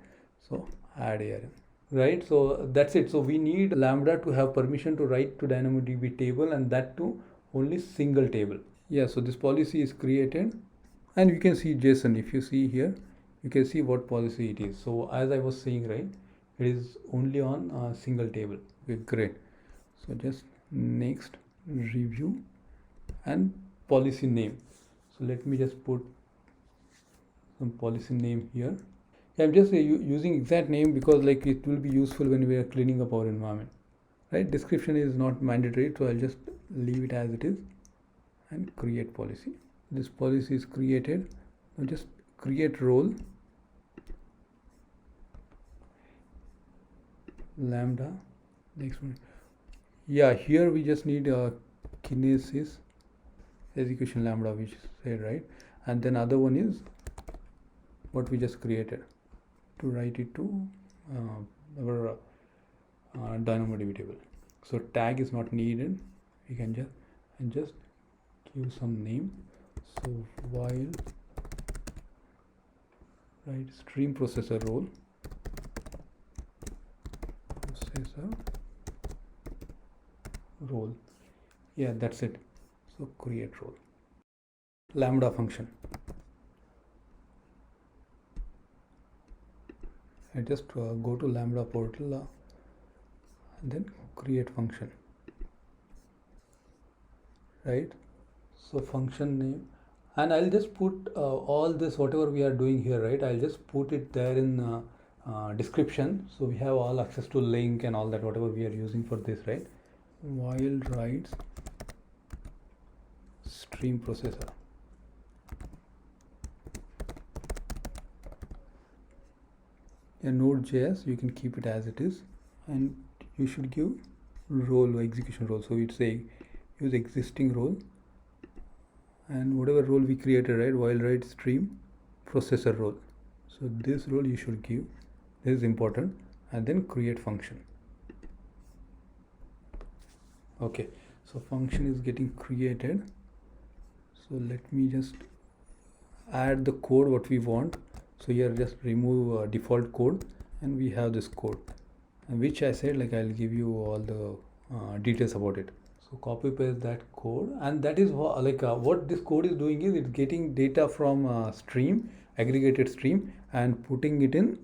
So add here, right? So that's it. So we need Lambda to have permission to write to DynamoDB table, and that too only single table. Yeah, so this policy is created, and you can see JSON. If you see here, you can see what policy it is. So as I was saying, right, it is only on a single table. Okay, great. So just next, review and policy name. So let me just put some policy name here. Yeah, I'm just using exact name because like it will be useful when we are cleaning up our environment, right? Description is not mandatory, so I'll just leave it as it is and create policy. This policy is created. Now just create role, Lambda. Next one, yeah, here we just need a Kinesis execution Lambda, which said, right? And then other one is what we just created to write it to our DynamoDB table. So tag is not needed. We can just give some name. So while write stream processor role, yeah, that's it. So create role, Lambda function. I just go to Lambda portal and then create function, right? So function name, and I'll just put all this whatever we are doing here, right? I'll just put it there in description, so we have all access to link and all that whatever we are using for this, right? While writes stream processor. A Node.js, you can keep it as it is, and you should give role or execution role. So it's a use existing role and whatever role we created, right? While write stream processor role. So this role you should give. This is important, and then create function. Okay, so function is getting created. So let me just add the code what we want. So here just remove default code, and we have this code, which I said like I'll give you all the details about it. So copy paste that code, and that is what this code is doing is it's getting data from stream, aggregated stream, and putting it in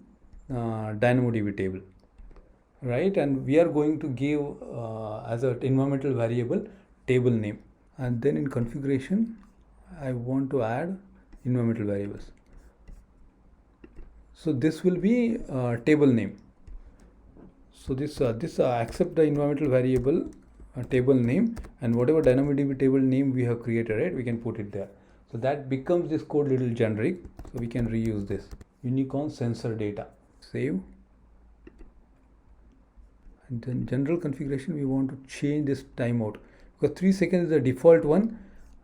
DynamoDB table, right? And we are going to give as an environmental variable table name, and then in configuration I want to add environmental variables. So this will be table name. So this accept the environmental variable table name, and whatever DynamoDB table name we have created, right, we can put it there. So that becomes this code little generic, so we can reuse this. Unicorn sensor data, save, and then general configuration we want to change this timeout, because 3 seconds is the default one,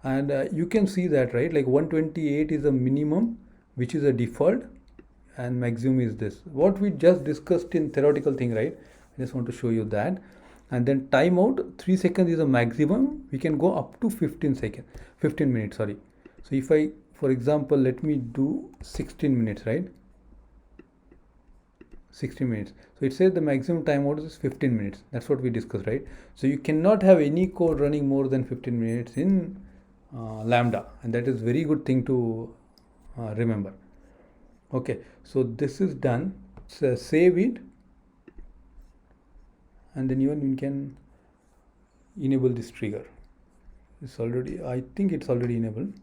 And you can see that, right, like 128 is a minimum, which is a default, and maximum is this, what we just discussed in theoretical thing, right? I just want to show you that. And then timeout 3 seconds is a maximum, we can go up to 15 minutes, sorry. So if I, for example, let me do 16 minutes, right? 16 minutes. So it says the maximum timeout is 15 minutes. That's what we discussed, right? So you cannot have any code running more than 15 minutes in Lambda, and that is very good thing to remember. Okay, so this is done. So save it, and then even we can enable this trigger. It's already, I think it's already enabled.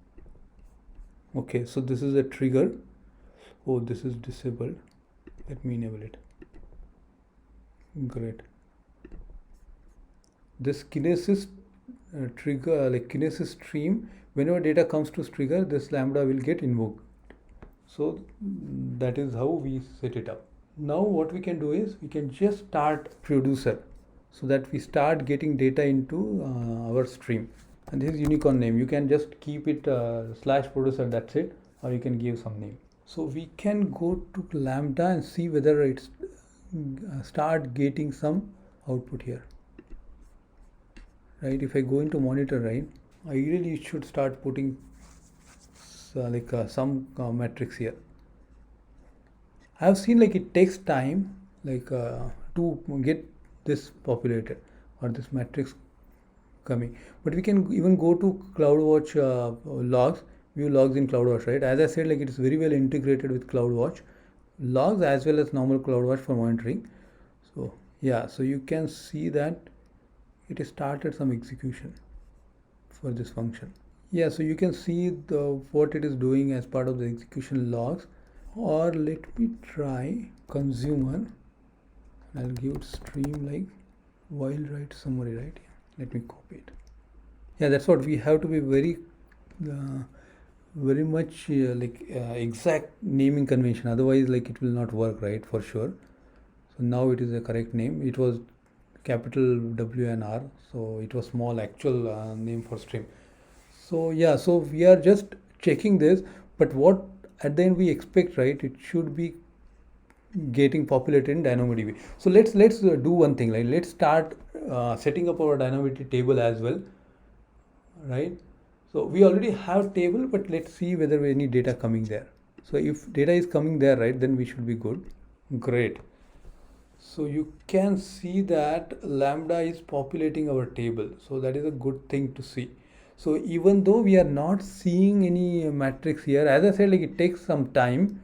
Okay, so this is a trigger. Oh, this is disabled. Let me enable it. Great. This Kinesis trigger, like Kinesis stream, whenever data comes to trigger, this Lambda will get invoked. So that is how we set it up. Now what we can do is we can just start producer, so that we start getting data into our stream. And this is unicorn name. You can just keep it /producer, that's it, or you can give some name. So we can go to Lambda and see whether it's start getting some output here, right? If I go into monitor, right, ideally it should start putting some metrics here. I have seen like it takes time to get this populated or this matrix coming, but we can even go to CloudWatch logs, view logs in CloudWatch, right? As I said, like it is very well integrated with CloudWatch logs as well as normal CloudWatch for monitoring. So yeah, so you can see that it has started some execution for this function. Yeah, so you can see what it is doing as part of the execution logs. Or let me try consumer. I'll give it stream like while write summary, right? Let me copy it. Yeah, that's what we have to be very much exact naming convention, otherwise like it will not work, right? For sure. So now it is a correct name. It was capital W and R, so it was small actual name for stream. So yeah, so we are just checking this, but what at the end we expect, right? It should be getting populated in DynamoDB. So let's do one thing, like let's start setting up our DynamoDB table as well, right? So we already have table, but let's see whether any data coming there. So if data is coming there, right, then we should be good. Great. So you can see that Lambda is populating our table. So that is a good thing to see. So even though we are not seeing any matrix here, as I said, like it takes some time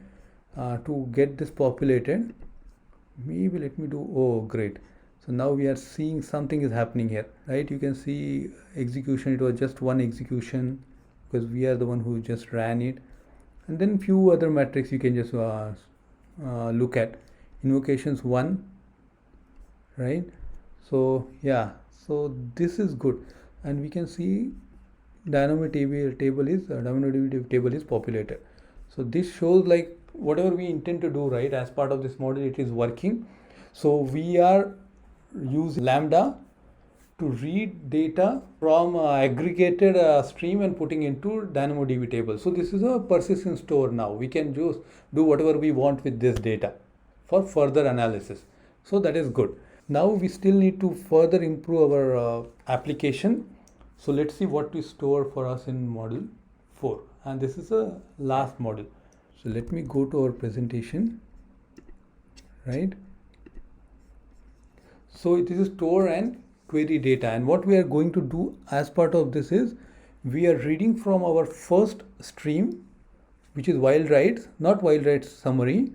to get this populated. Maybe let me do, oh great. So now we are seeing something is happening here, right? You can see execution, it was just one execution because we are the one who just ran it. And then few other metrics you can just look at. Invocations 1, right? So yeah, so this is good. And we can see DynamoDB table is populated. So this shows like whatever we intend to do, right, as part of this model, it is working. So we are using Lambda to read data from aggregated stream and putting into DynamoDB table. So this is a persistent store now. We can just do whatever we want with this data for further analysis. So that is good. Now we still need to further improve our application. So let's see what we store for us in module 4. And this is a last module. So let me go to our presentation, right? So it is store and query data. And what we are going to do as part of this is we are reading from our first stream, which is while writes, not while writes summary.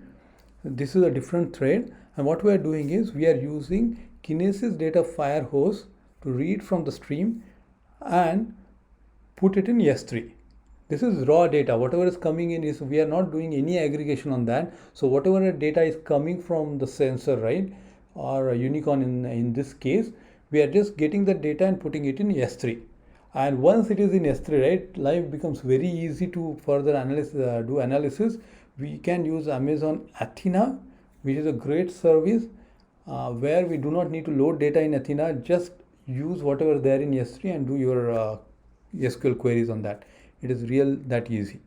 This is a different thread. And what we are doing is we are using Kinesis data firehose to read from the stream and put it in S3. This is raw data. Whatever is coming in is, we are not doing any aggregation on that. So whatever data is coming from the sensor, right, or a unicorn in this case, we are just getting the data and putting it in S3. And once it is in S3, right, life becomes very easy to further do analysis. We can use Amazon Athena, which is a great service where we do not need to load data in Athena. Just use whatever there in S3 and do your SQL queries on that. It is real that easy,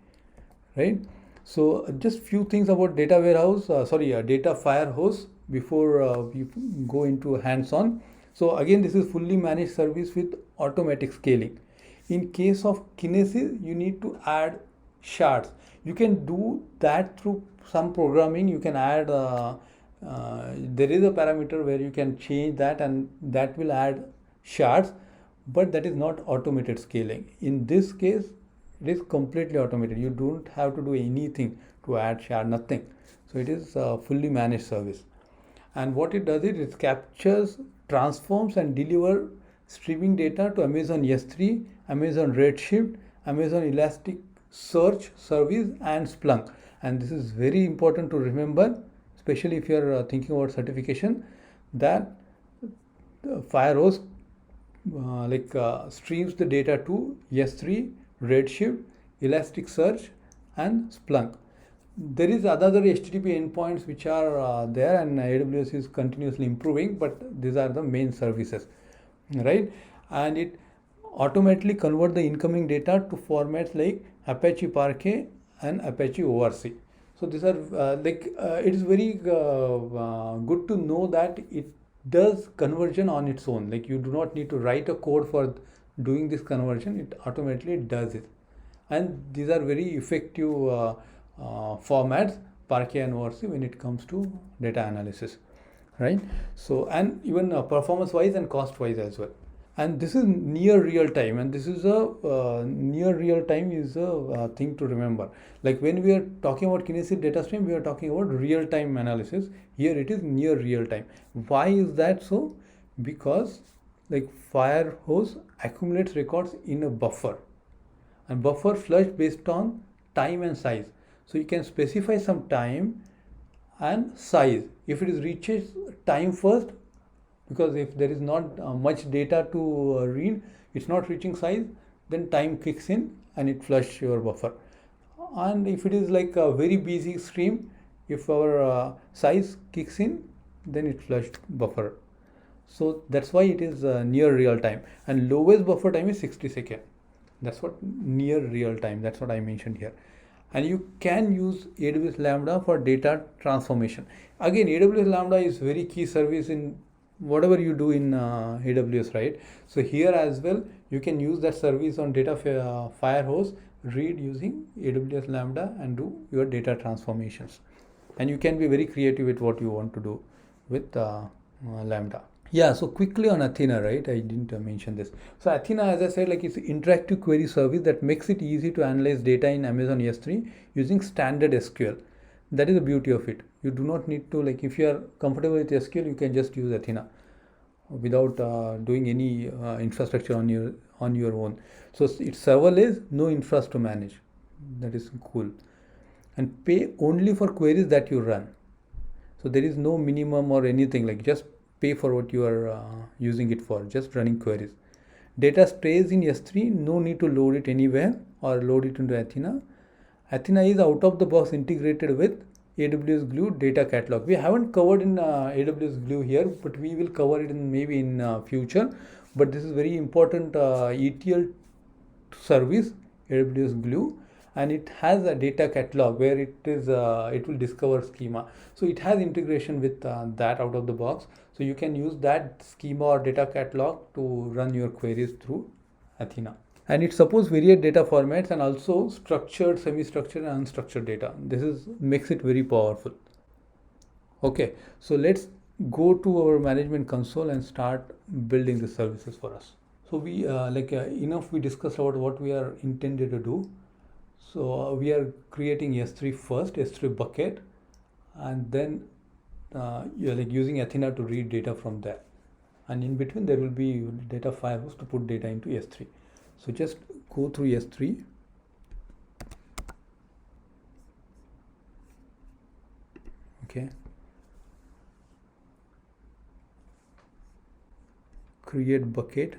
right? So just few things about data warehouse, data firehose before we go into hands-on. So again, this is fully managed service with automatic scaling. In case of Kinesis, you need to add shards. You can do that through some programming. You can add, there is a parameter where you can change that and that will add shards, but that is not automated scaling. In this case, it is completely automated. You don't have to do anything to add shard, nothing. So it is a fully managed service. And what it does is it captures, transforms and deliver streaming data to Amazon S3, Amazon Redshift, Amazon Elasticsearch service and Splunk. And this is very important to remember, especially if you are thinking about certification, that Firehose streams the data to S3, Redshift, Elasticsearch and Splunk. There is other HTTP endpoints which are there, and AWS is continuously improving, but these are the main services, right? And it automatically convert the incoming data to formats like Apache Parquet and Apache ORC. So these are it is very good to know that it does conversion on its own. Like you do not need to write a code for doing this conversion, it automatically does it. And these are very effective formats, Parquet and ORC, when it comes to data analysis, right? So, and even performance wise and cost wise as well. And this is near real time, and this is a near real time is a thing to remember. Like when we are talking about Kinesis data stream, we are talking about real time analysis. Here it is near real time. Why is that so? Because like Firehose accumulates records in a buffer, and buffer flush based on time and size. So you can specify some time and size. If it is reaches time first, because if there is not much data to read, it's not reaching size, then time kicks in and it flush your buffer. And if it is like a very busy stream, if our size kicks in, then it flushed buffer. So that's why it is near real time, and lowest buffer time is 60 seconds. That's what near real time, that's what I mentioned here. And you can use AWS Lambda for data transformation. Again, AWS Lambda is very key service in whatever you do in AWS, right? So here as well, you can use that service on data Firehose, read using AWS Lambda and do your data transformations. And you can be very creative with what you want to do with Lambda. Yeah, so quickly on Athena, right? I didn't mention this. So Athena, as I said, like it's an interactive query service that makes it easy to analyze data in Amazon S3 using standard SQL. That is the beauty of it. You do not need to, like if you are comfortable with SQL, you can just use Athena without doing any infrastructure on your own. So it's serverless, no infra to manage. That is cool. And pay only for queries that you run. So there is no minimum or anything, like just pay for what you are using it for, just running queries. Data stays in S3, no need to load it anywhere or load it into Athena. Athena is out of the box integrated with AWS Glue data catalog. We haven't covered in AWS Glue here, but we will cover it in maybe in future. But this is very important ETL service, AWS Glue, and it has a data catalog where it will discover schema. So it has integration with that out of the box. So you can use that schema or data catalog to run your queries through Athena. And it supports various data formats and also structured, semi-structured and unstructured data. This makes it very powerful. Okay, so let's go to our management console and start building the services for us. So we enough we discussed about what we are intended to do. So we are creating S3 first, S3 bucket, and then you're like using Athena to read data from there. And in between there will be data Firehose to put data into S3. So just go through S3. Okay. Create bucket.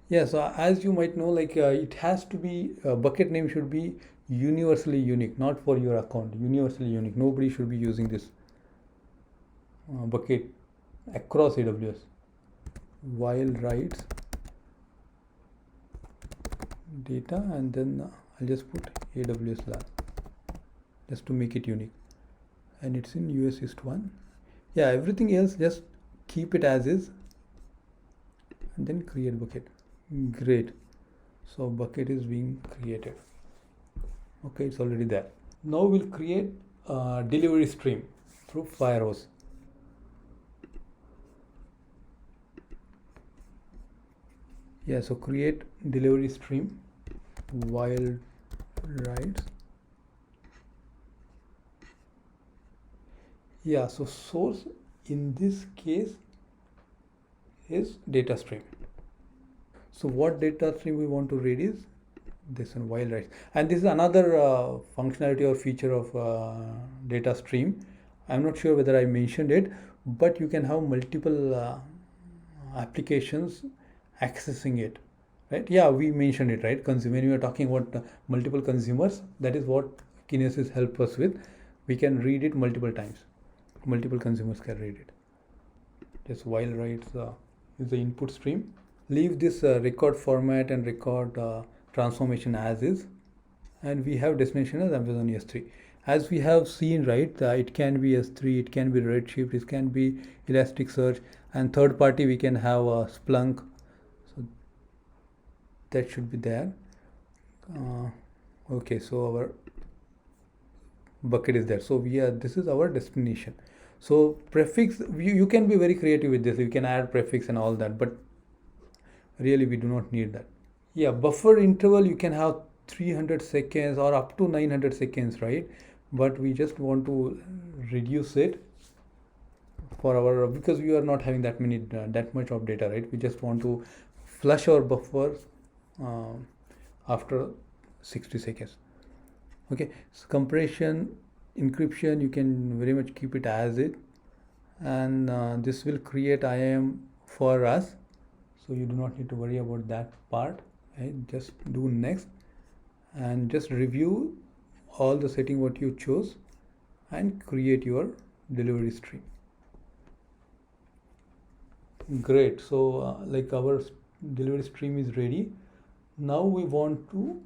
Yeah, so as you might know, like it has to be, bucket name should be universally unique, not for your account, universally unique. Nobody should be using this bucket across AWS. While writes data, and then I'll just put AWS lab just to make it unique, and it's in US East 1. Yeah, everything else just keep it as is, and then create bucket. Great. So bucket is being created. Okay, it's already there. Now we'll create a delivery stream through Firehose. Yeah, so create delivery stream while rides. Yeah, so source in this case is data stream. So what data stream we want to read is this one, while rides, and this is another functionality or feature of data stream. I'm not sure whether I mentioned it, but you can have multiple applications accessing it, right? Yeah, we mentioned it, right? When we are talking about multiple consumers, that is what Kinesis help us with. We can read it multiple times. Multiple consumers can read it. Just while rides is the input stream. Leave this record format and record transformation as is, and we have destination as Amazon S3. As we have seen, right, it can be S3, it can be Redshift, it can be Elasticsearch, and third party we can have Splunk. So that should be there. Okay, so our bucket is there. So we are, this is our destination. So prefix, you can be very creative with this. You can add prefix and all that, but really we do not need that. Yeah, buffer interval you can have 300 seconds or up to 900 seconds, right? But we just want to reduce it for our, because we are not having that many that much of data, right? We just want to flush our buffer after 60 seconds. Okay, so compression, encryption, you can very much keep it as it, and this will create IAM for us, so you do not need to worry about that part, right? Just do next and just review all the setting what you chose and create your delivery stream. Great. So like our delivery stream is ready. Now we want to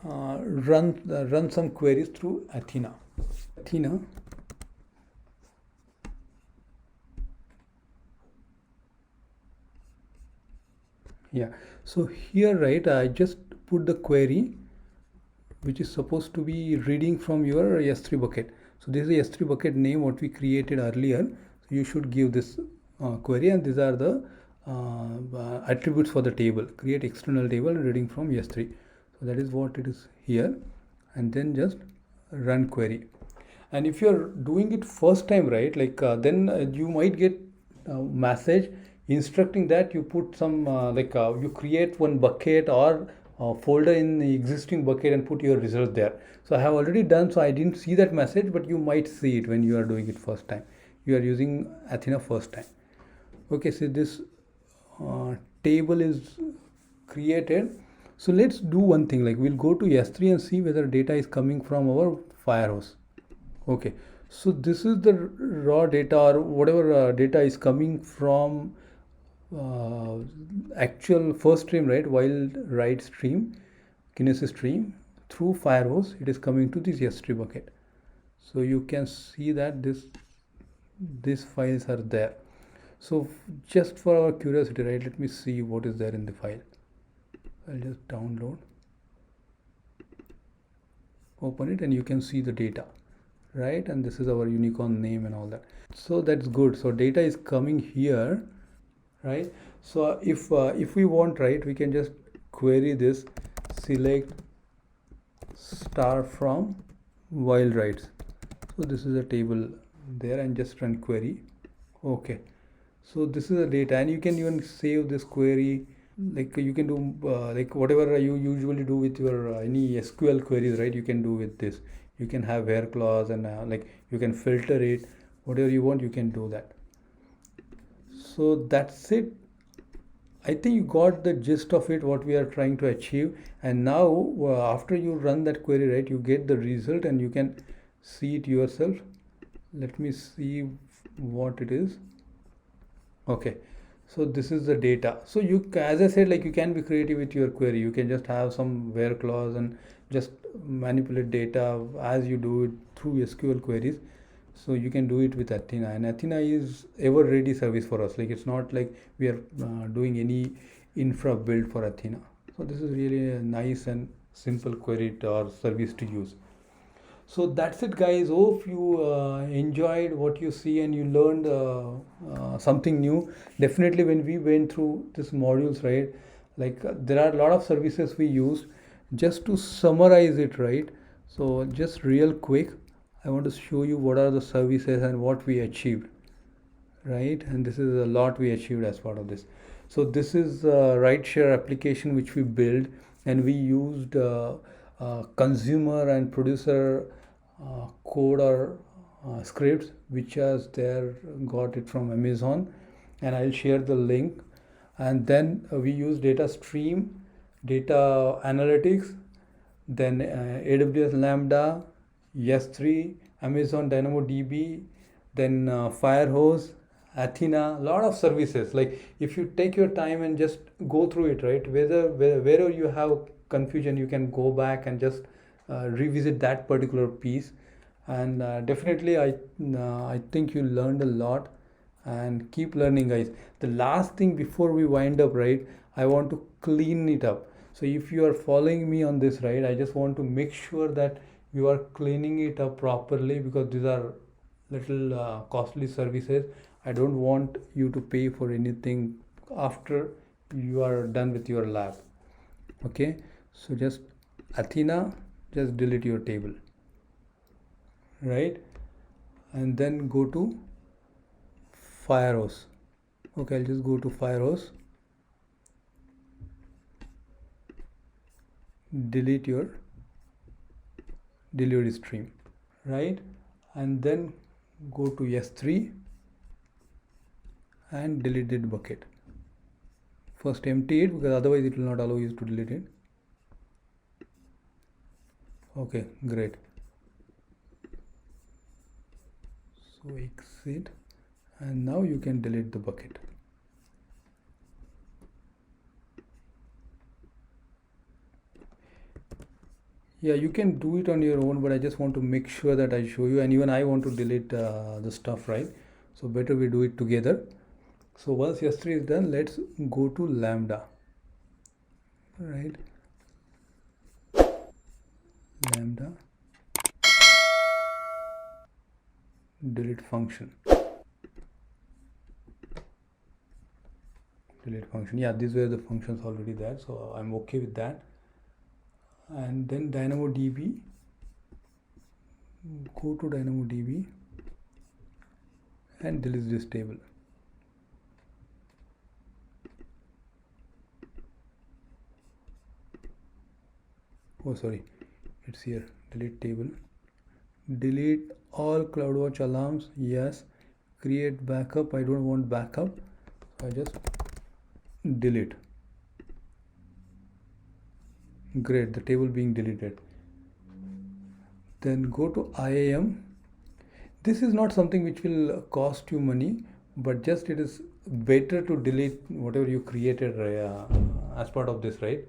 run some queries through Athena. Yeah, so here, right, I just put the query which is supposed to be reading from your S3 bucket. So this is the S3 bucket name what we created earlier. So you should give this query, and these are the attributes for the table. Create external table reading from S3. So that is what it is here, and then just run query. And if you're doing it first time, right, like then you might get a message instructing that you put some you create one bucket or folder in the existing bucket and put your result there. So I have already done, so I didn't see that message, but you might see it when you are doing it first time. You are using Athena first time. Okay, so this table is created. So let's do one thing, like we'll go to S3 and see whether data is coming from our Firehose. Okay, so this is the raw data or whatever data is coming from actual first stream, right? While ride stream, Kinesis stream through Firehose, it is coming to this S3 bucket. So you can see that these files are there. So just for our curiosity, right, let me see what is there in the file. I'll just download, open it, and you can see the data, right? And this is our unicorn name and all that. So that's good. So data is coming here, right? So if we want, right, we can just query this select star from while rides. So this is a table there, and just run query. Okay, so this is the data, and you can even save this query. Like you can do like whatever you usually do with your any SQL queries, right? You can do with this. You can have where clause, and like you can filter it, whatever you want, you can do that. So that's it. I think you got the gist of it, what we are trying to achieve. And now after you run that query, right, you get the result and you can see it yourself. Let me see what it is. Okay, So this is the data. So as I said, like you can be creative with your query. You can just have some where clause and just manipulate data as you do it through SQL queries. So you can do it with Athena, and Athena is ever ready service for us. Like it's not like we are doing any infra build for Athena. So this is really a nice and simple query or service to use. So that's it, guys. Hope you enjoyed what you see and you learned something new. Definitely, when we went through these modules, right? Like there are a lot of services we use. Just to summarize it, right? So just real quick, I want to show you what are the services and what we achieved, right? And this is a lot we achieved as part of this. So this is a rideshare application which we built, and we used consumer and producer code or scripts which has there, got it from Amazon, and I'll share the link. And then we use data stream, data analytics, then AWS Lambda, S3, Amazon DynamoDB, then Firehose, Athena, a lot of services. Like if you take your time and just go through it, right? Wherever you have confusion, you can go back and just revisit that particular piece. And definitely, I think you learned a lot, and keep learning, guys. The last thing before we wind up, right? I want to clean it up. So if you are following me on this, right, I just want to make sure that you are cleaning it up properly, because these are little costly services. I don't want you to pay for anything after you are done with your lab. Okay, so just Athena, just delete your table, right? And then go to Firehose. Okay, I'll just go to Firehose, delete your delivery stream, right? And then go to S3 and delete that bucket. First empty it, because otherwise it will not allow you to delete it. Okay, great. So exit, and now you can delete the bucket. Yeah, you can do it on your own, but I just want to make sure that I show you, and even I want to delete the stuff, right? So better we do it together. So once S3 is done, let's go to Lambda, right? Lambda, delete function. Delete function. Yeah, these were the functions already there, so I'm okay with that. And then DynamoDB, go to DynamoDB and delete this table. Oh, sorry, it's here. Delete table. Delete all CloudWatch alarms. Yes. Create backup. I don't want backup. I just delete. Great, the table being deleted. Then go to IAM. This is not something which will cost you money, but just it is better to delete whatever you created as part of this, right?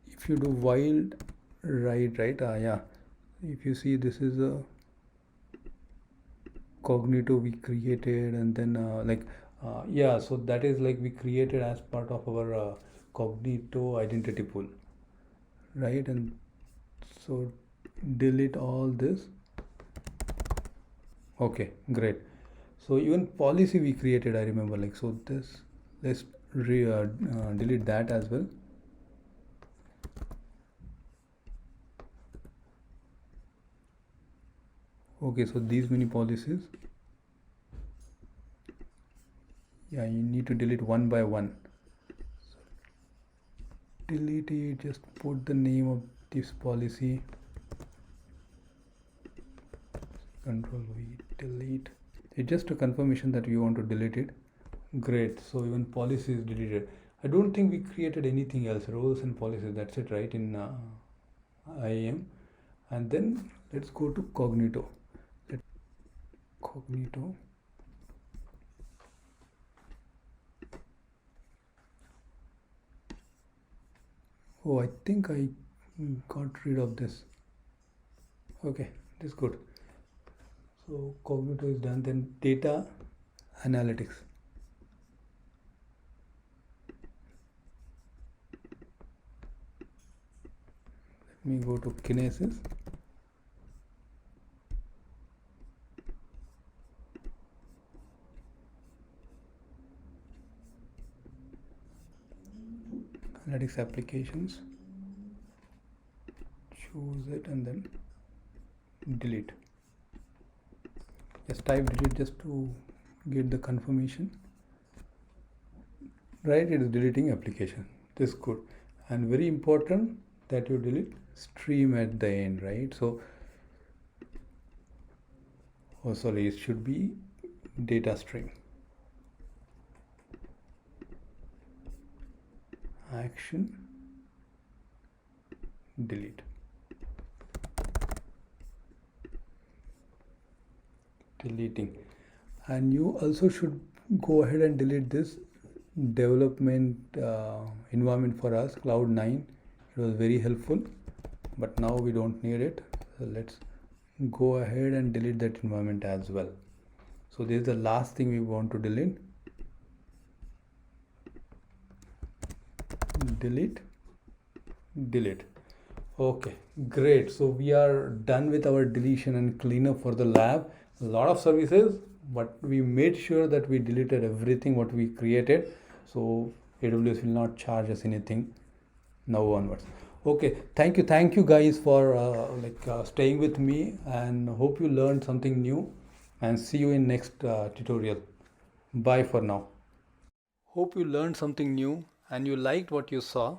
If you do wild right, yeah. If you see, this is a Cognito we created, and then yeah, so that is like we created as part of our Cognito identity pool, right? And so delete all this. Okay, great. So even policy we created, I remember, like, so this, let's delete that as well. Okay, so these many policies, yeah, you need to delete one by one. So delete it, just put the name of this policy, Control V, delete. It's just a confirmation that you want to delete it. Great, so even policy is deleted. I don't think we created anything else, roles and policies, that's it, right, in IAM. And then let's go to Cognito. Cognito. Oh, I think I got rid of this. Okay, this is good. So cognitive is done. Then data analytics. Let me go to Kinesis. Analytics applications. Choose it and then delete. Just type delete just to get the confirmation. Right, it is deleting application. This is good. And very important that you delete stream at the end, right? So, oh sorry, it should be data stream. Action, delete. Deleting. And you also should go ahead and delete this development environment for us, Cloud9. It was very helpful, but now we don't need it. So let's go ahead and delete that environment as well. So this is the last thing we want to delete. Delete. Okay, great. So we are done with our deletion and cleanup for the lab. A lot of services, but we made sure that we deleted everything what we created. So AWS will not charge us anything now onwards. Okay, thank you guys for staying with me, and hope you learned something new, and see you in next tutorial. Bye for now. Hope you learned something new and you liked what you saw.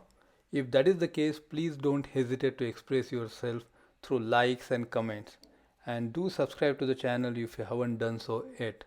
If that is the case, please don't hesitate to express yourself through likes and comments. And do subscribe to the channel if you haven't done so yet.